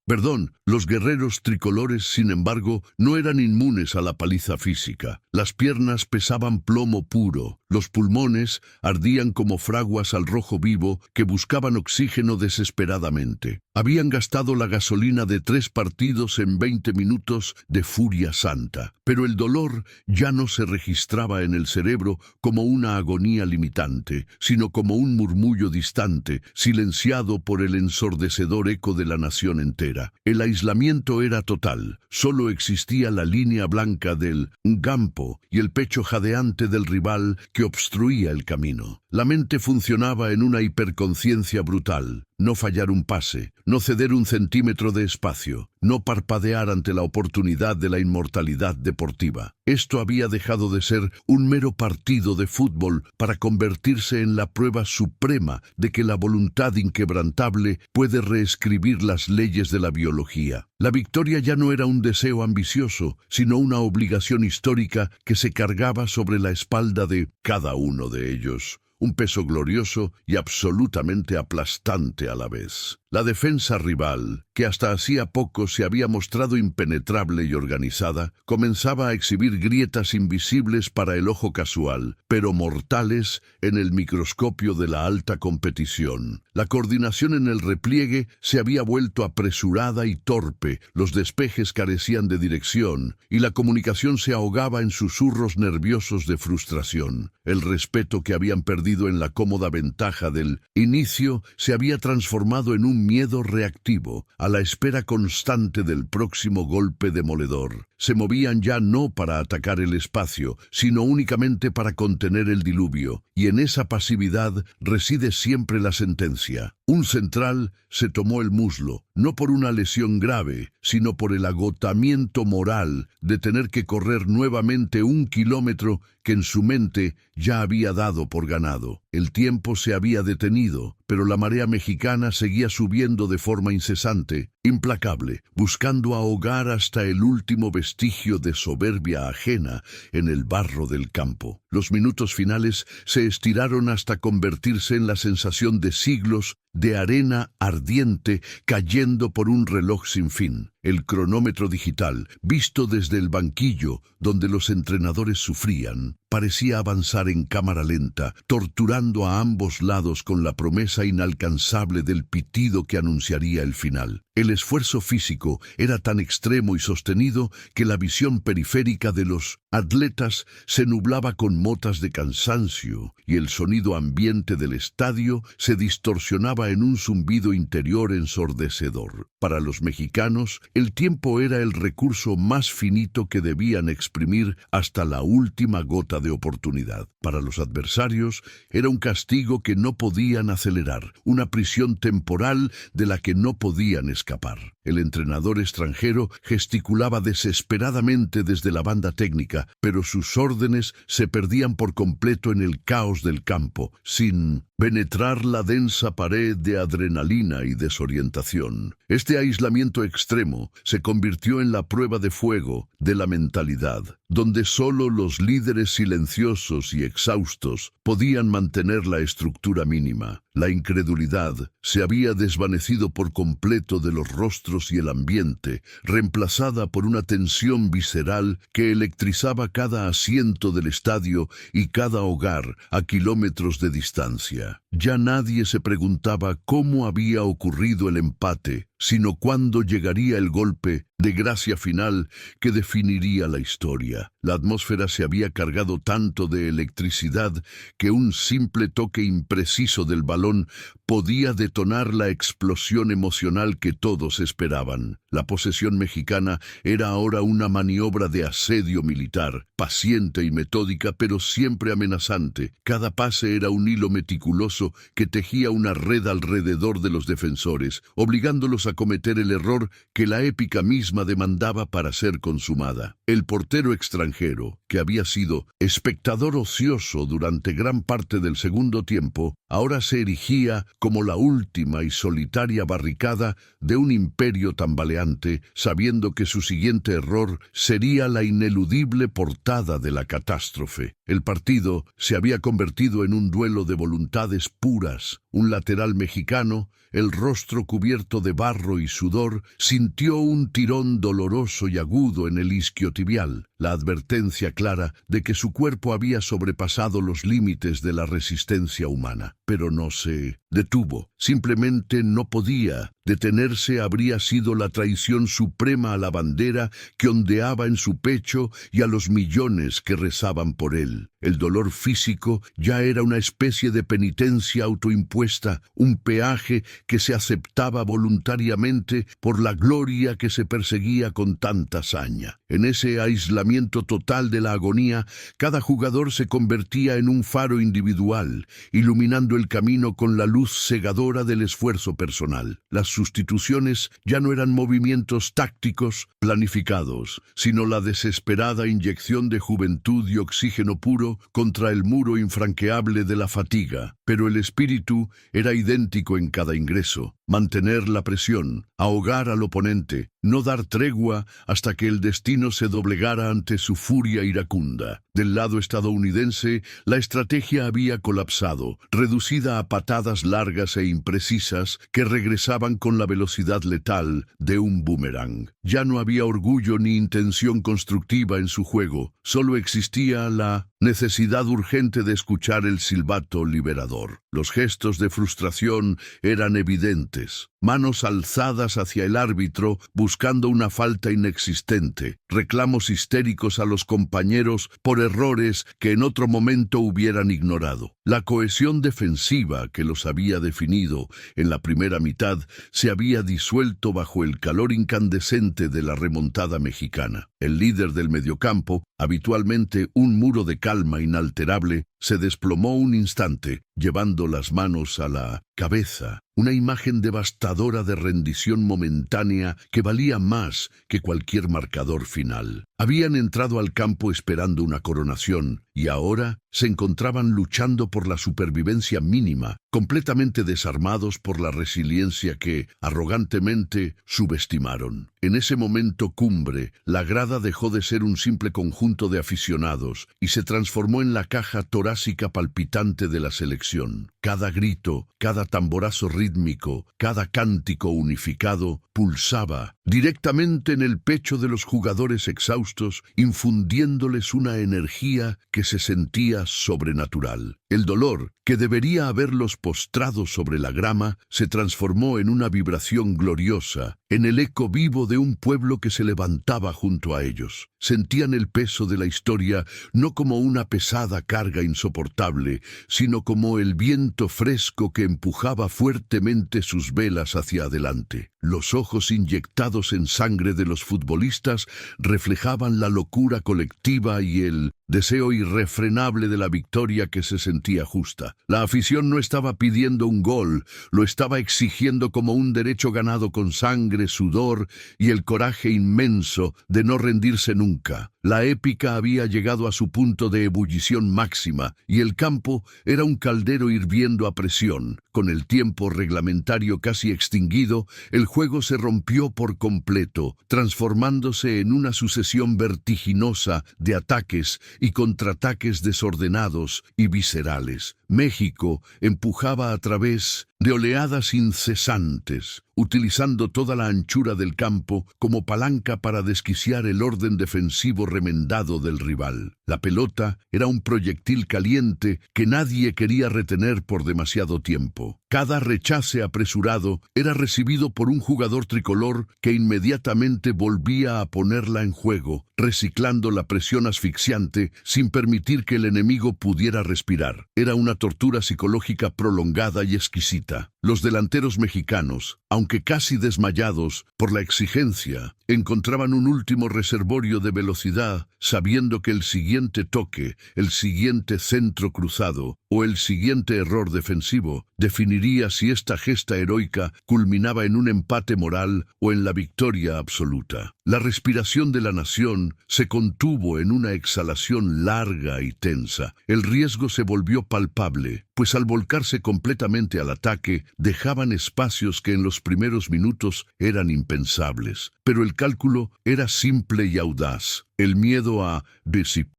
Los guerreros tricolores, sin embargo, no eran inmunes a la paliza física. Las piernas pesaban plomo puro, los pulmones ardían como fraguas al rojo vivo que buscaban oxígeno desesperadamente. Habían gastado la gasolina de 3 partidos en 20 minutos de furia santa, pero el dolor ya no se registraba en el cerebro como una agonía limitante, sino como un murmullo distante, silenciado por el ensordecedor eco de la nación entera. El aislamiento era total, solo existía la línea blanca del campo y el pecho jadeante del rival que obstruía el camino. La mente funcionaba en una hiperconciencia brutal. No fallar un pase, no ceder un centímetro de espacio, no parpadear ante la oportunidad de la inmortalidad deportiva. Esto había dejado de ser un mero partido de fútbol para convertirse en la prueba suprema de que la voluntad inquebrantable puede reescribir las leyes de la biología. La victoria ya no era un deseo ambicioso, sino una obligación histórica que se cargaba sobre la espalda de cada uno de ellos. Un peso glorioso y absolutamente aplastante a la vez. La defensa rival, que hasta hacía poco se había mostrado impenetrable y organizada, comenzaba a exhibir grietas invisibles para el ojo casual, pero mortales en el microscopio de la alta competición. La coordinación en el repliegue se había vuelto apresurada y torpe, los despejes carecían de dirección, y la comunicación se ahogaba en susurros nerviosos de frustración. El respeto que habían perdido en la cómoda ventaja del inicio se había transformado en un miedo reactivo, a la espera constante del próximo golpe demoledor. Se movían ya no para atacar el espacio, sino únicamente para contener el diluvio, y en esa pasividad reside siempre la sentencia. Un central se tomó el muslo, no por una lesión grave, sino por el agotamiento moral de tener que correr nuevamente 1 kilómetro que en su mente ya había dado por ganado. El tiempo se había detenido, pero la marea mexicana seguía subiendo de forma incesante, implacable, buscando ahogar hasta el último vestigio de soberbia ajena en el barro del campo. Los minutos finales se estiraron hasta convertirse en la sensación de siglos de arena ardiente cayendo por un reloj sin fin. El cronómetro digital, visto desde el banquillo donde los entrenadores sufrían, parecía avanzar en cámara lenta, torturando a ambos lados con la promesa inalcanzable del pitido que anunciaría el final. El esfuerzo físico era tan extremo y sostenido que la visión periférica de los atletas se nublaba con motas de cansancio y el sonido ambiente del estadio se distorsionaba en un zumbido interior ensordecedor. Para los mexicanos, el tiempo era el recurso más finito que debían exprimir hasta la última gota de oportunidad. Para los adversarios, era un castigo que no podían acelerar, una prisión temporal de la que no podían escapar. El entrenador extranjero gesticulaba desesperadamente desde la banda técnica, pero sus órdenes se perdían por completo en el caos del campo, sin penetrar la densa pared de adrenalina y desorientación. Este aislamiento extremo se convirtió en la prueba de fuego de la mentalidad, donde solo los líderes silenciosos y exhaustos podían mantener la estructura mínima. La incredulidad se había desvanecido por completo de los rostros y el ambiente, reemplazada por una tensión visceral que electrizaba cada asiento del estadio y cada hogar a kilómetros de distancia. Ya nadie se preguntaba cómo había ocurrido el empate, sino cuándo llegaría el golpe de gracia final que definiría la historia. La atmósfera se había cargado tanto de electricidad que un simple toque impreciso del balón podía detonar la explosión emocional que todos esperaban. La posesión mexicana era ahora una maniobra de asedio militar, paciente y metódica, pero siempre amenazante. Cada pase era un hilo meticuloso que tejía una red alrededor de los defensores, obligándolos a cometer el error que la épica misma demandaba para ser consumada. El portero extranjero, que había sido espectador ocioso durante gran parte del segundo tiempo, ahora se erigía como la última y solitaria barricada de un imperio tambaleante, sabiendo que su siguiente error sería la ineludible portada de la catástrofe. El partido se había convertido en un duelo de voluntades puras. Un lateral mexicano, el rostro cubierto de barro y sudor, sintió un tirón doloroso y agudo en el isquiotibial, la advertencia clara de que su cuerpo había sobrepasado los límites de la resistencia humana. Pero no se detuvo, simplemente no podía. Detenerse habría sido la traición suprema a la bandera que ondeaba en su pecho y a los millones que rezaban por él. El dolor físico ya era una especie de penitencia autoimpuesta, un peaje que se aceptaba voluntariamente por la gloria que se perseguía con tanta saña. En ese aislamiento total de la agonía, cada jugador se convertía en un faro individual, iluminando el camino con la luz cegadora del esfuerzo personal. Las sustituciones ya no eran movimientos tácticos planificados, sino la desesperada inyección de juventud y oxígeno puro contra el muro infranqueable de la fatiga. Pero el espíritu era idéntico en cada ingreso: mantener la presión, ahogar al oponente, no dar tregua hasta que el destino se doblegara ante su furia iracunda. Del lado estadounidense, la estrategia había colapsado, reducida a patadas largas e imprecisas que regresaban con la velocidad letal de un boomerang. Ya no había orgullo ni intención constructiva en su juego, solo existía la necesidad urgente de escuchar el silbato liberador. Los gestos de frustración eran evidentes. Manos alzadas hacia el árbitro buscando una falta inexistente, reclamos histéricos a los compañeros por errores que en otro momento hubieran ignorado. La cohesión defensiva que los había definido en la primera mitad se había disuelto bajo el calor incandescente de la remontada mexicana. El líder del mediocampo, habitualmente un muro de calma inalterable, se desplomó un instante, llevando las manos a la cabeza. Una imagen devastadora de rendición momentánea que valía más que cualquier marcador final. Habían entrado al campo esperando una coronación y ahora se encontraban luchando por la supervivencia mínima, completamente desarmados por la resiliencia que, arrogantemente, subestimaron. En ese momento cumbre, la grada dejó de ser un simple conjunto de aficionados y se transformó en la caja torácica palpitante de la selección. Cada grito, cada tamborazo rítmico, cada cántico unificado pulsaba directamente en el pecho de los jugadores exhaustos, infundiéndoles una energía que se sentía sobrenatural. El dolor, que debería haberlos postrado sobre la grama, se transformó en una vibración gloriosa, en el eco vivo de un pueblo que se levantaba junto a ellos. Sentían el peso de la historia no como una pesada carga insoportable, sino como el viento fresco que empujaba fuertemente sus velas hacia adelante. Los ojos inyectados en sangre de los futbolistas reflejaban la locura colectiva y el deseo irrefrenable de la victoria que se sentía justa. La afición no estaba pidiendo un gol, lo estaba exigiendo como un derecho ganado con sangre, sudor y el coraje inmenso de no rendirse nunca. La épica había llegado a su punto de ebullición máxima y el campo era un caldero hirviendo a presión. Con el tiempo reglamentario casi extinguido, el juego se rompió por completo, transformándose en una sucesión vertiginosa de ataques y contraataques desordenados y viscerales. México empujaba a través de oleadas incesantes, utilizando toda la anchura del campo como palanca para desquiciar el orden defensivo remendado del rival. La pelota era un proyectil caliente que nadie quería retener por demasiado tiempo. Cada rechace apresurado era recibido por un jugador tricolor que inmediatamente volvía a ponerla en juego, reciclando la presión asfixiante sin permitir que el enemigo pudiera respirar. Era una tortura psicológica prolongada y exquisita. Los delanteros mexicanos, aunque casi desmayados por la exigencia, encontraban un último reservorio de velocidad, sabiendo que el siguiente toque, el siguiente centro cruzado o el siguiente error defensivo definiría si esta gesta heroica culminaba en un empate moral o en la victoria absoluta. La respiración de la nación se contuvo en una exhalación larga y tensa. El riesgo se volvió palpable, pues al volcarse completamente al ataque, dejaban espacios que en los primeros minutos eran impensables. Pero el cálculo era simple y audaz. El miedo a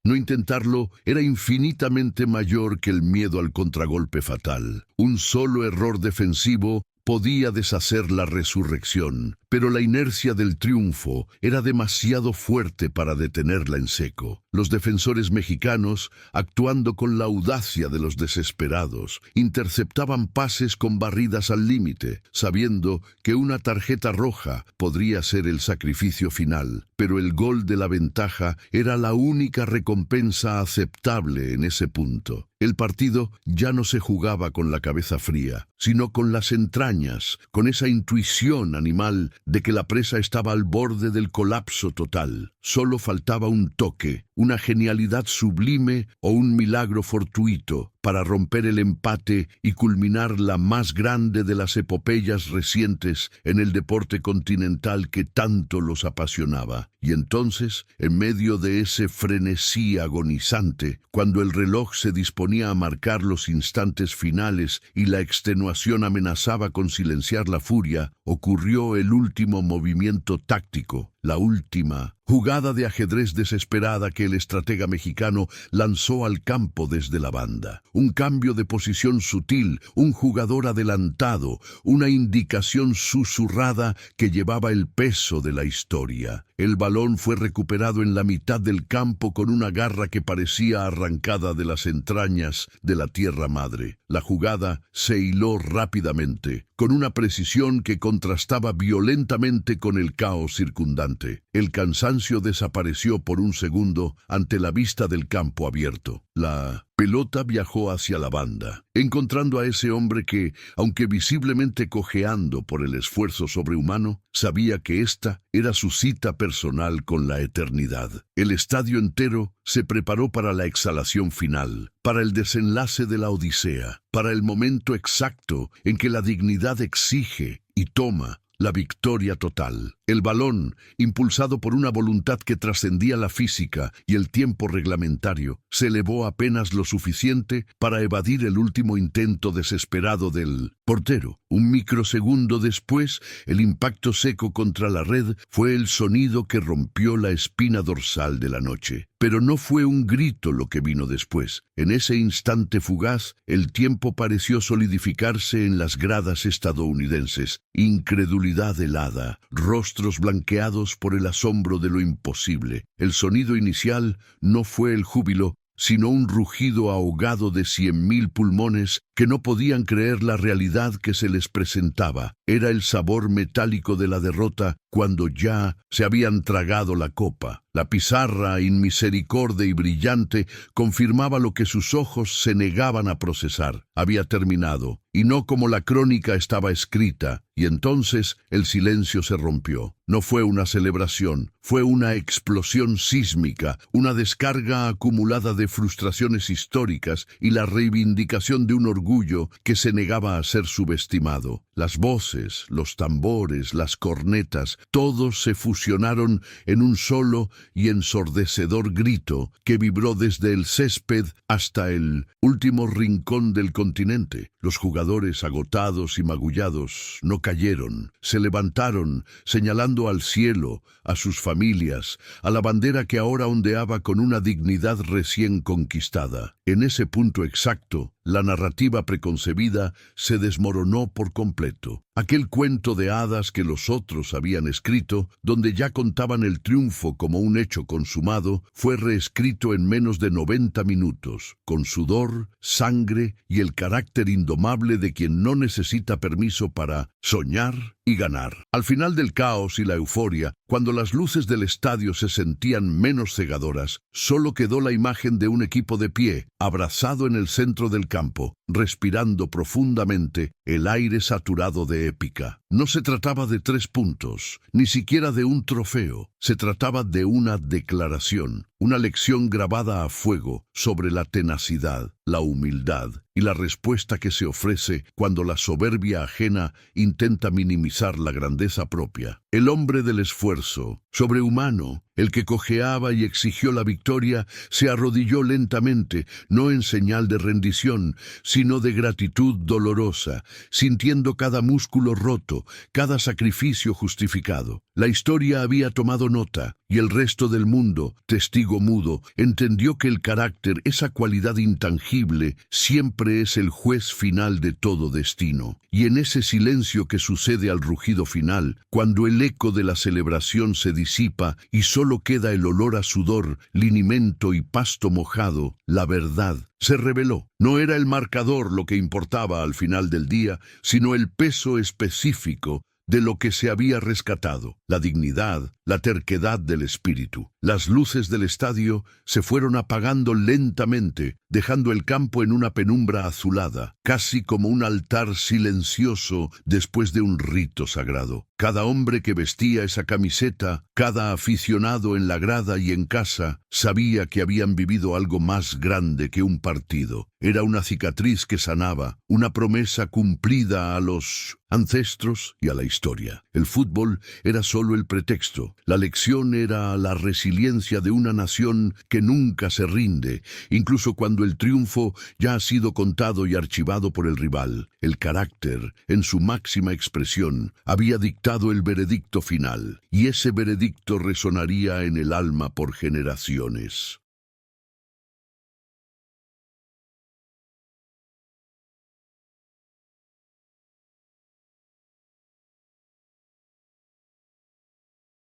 no intentarlo era infinitamente mayor que el miedo al contragolpe fatal. Un solo error defensivo podía deshacer la resurrección, pero la inercia del triunfo era demasiado fuerte para detenerla en seco. Los defensores mexicanos, actuando con la audacia de los desesperados, interceptaban pases con barridas al límite, sabiendo que una tarjeta roja podría ser el sacrificio final, pero el gol de la ventaja era la única recompensa aceptable en ese punto. El partido ya no se jugaba con la cabeza fría, sino con las entrañas, con esa intuición animal de que la presa estaba al borde del colapso total. Solo faltaba un toque, una genialidad sublime o un milagro fortuito para romper el empate y culminar la más grande de las epopeyas recientes en el deporte continental que tanto los apasionaba. Y entonces, en medio de ese frenesí agonizante, cuando el reloj se disponía a marcar los instantes finales y la extenuación amenazaba con silenciar la furia, ocurrió el último movimiento táctico, la última jugada de ajedrez desesperada que el estratega mexicano lanzó al campo desde la banda. Un cambio de posición sutil, un jugador adelantado, una indicación susurrada que llevaba el peso de la historia. El balón fue recuperado en la mitad del campo con una garra que parecía arrancada de las entrañas de la tierra madre. La jugada se hiló rápidamente, con una precisión que contrastaba violentamente con el caos circundante. El cansancio desapareció por un segundo ante la vista del campo abierto. La pelota viajó hacia la banda, encontrando a ese hombre que, aunque visiblemente cojeando por el esfuerzo sobrehumano, sabía que esta era su cita personal con la eternidad. El estadio entero se preparó para la exhalación final, para el desenlace de la odisea, para el momento exacto en que la dignidad exige y toma la victoria total. El balón, impulsado por una voluntad que trascendía la física y el tiempo reglamentario, se elevó apenas lo suficiente para evadir el último intento desesperado del portero. Un microsegundo después, el impacto seco contra la red fue el sonido que rompió la espina dorsal de la noche. Pero no fue un grito lo que vino después. En ese instante fugaz, el tiempo pareció solidificarse en las gradas estadounidenses. Incredulidad helada, rostros blanqueados por el asombro de lo imposible. El sonido inicial no fue el júbilo, sino un rugido ahogado de 100.000 pulmones que no podían creer la realidad que se les presentaba. Era el sabor metálico de la derrota cuando ya se habían tragado la copa. La pizarra, inmisericordia y brillante, confirmaba lo que sus ojos se negaban a procesar. Había terminado, y no como la crónica estaba escrita, y entonces el silencio se rompió. No fue una celebración, fue una explosión sísmica, una descarga acumulada de frustraciones históricas y la reivindicación de un orgullo que se negaba a ser subestimado. Las voces, los tambores, las cornetas, todos se fusionaron en un solo y ensordecedor grito que vibró desde el césped hasta el último rincón del continente. Los jugadores agotados y magullados no cayeron, se levantaron, señalando al cielo, a sus familias, a la bandera que ahora ondeaba con una dignidad recién conquistada. En ese punto exacto, la narrativa preconcebida se desmoronó por completo. Aquel cuento de hadas que los otros habían escrito, donde ya contaban el triunfo como un hecho consumado, fue reescrito en menos de 90 minutos, con sudor, sangre y el carácter indomable de quien no necesita permiso para soñar y ganar. Al final del caos y la euforia, cuando las luces del estadio se sentían menos cegadoras, solo quedó la imagen de un equipo de pie, abrazado en el centro del campo, respirando profundamente el aire saturado de épica. No se trataba de 3 puntos, ni siquiera de un trofeo. Se trataba de una declaración, una lección grabada a fuego sobre la tenacidad, la humildad y la respuesta que se ofrece cuando la soberbia ajena intenta minimizar la grandeza propia. El hombre del esfuerzo, sobrehumano, el que cojeaba y exigió la victoria, se arrodilló lentamente, no en señal de rendición, sino de gratitud dolorosa, sintiendo cada músculo roto, cada sacrificio justificado. La historia había tomado nota, y el resto del mundo, testigo mudo, entendió que el carácter, esa cualidad intangible, siempre es el juez final de todo destino. Y en ese silencio que sucede al rugido final, cuando el eco de la celebración se disipa y solo queda el olor a sudor, linimento y pasto mojado, la verdad se reveló. No era el marcador lo que importaba al final del día, sino el peso específico de lo que se había rescatado, la dignidad, la terquedad del espíritu. Las luces del estadio se fueron apagando lentamente, dejando el campo en una penumbra azulada, casi como un altar silencioso después de un rito sagrado. Cada hombre que vestía esa camiseta, cada aficionado en la grada y en casa, sabía que habían vivido algo más grande que un partido. Era una cicatriz que sanaba, una promesa cumplida a los ancestros y a la historia. El fútbol era solo el pretexto. La lección era la resiliencia de una nación que nunca se rinde, incluso cuando el triunfo ya ha sido contado y archivado por el rival. El carácter, en su máxima expresión, había dictado el veredicto final, y ese veredicto resonaría en el alma por generaciones.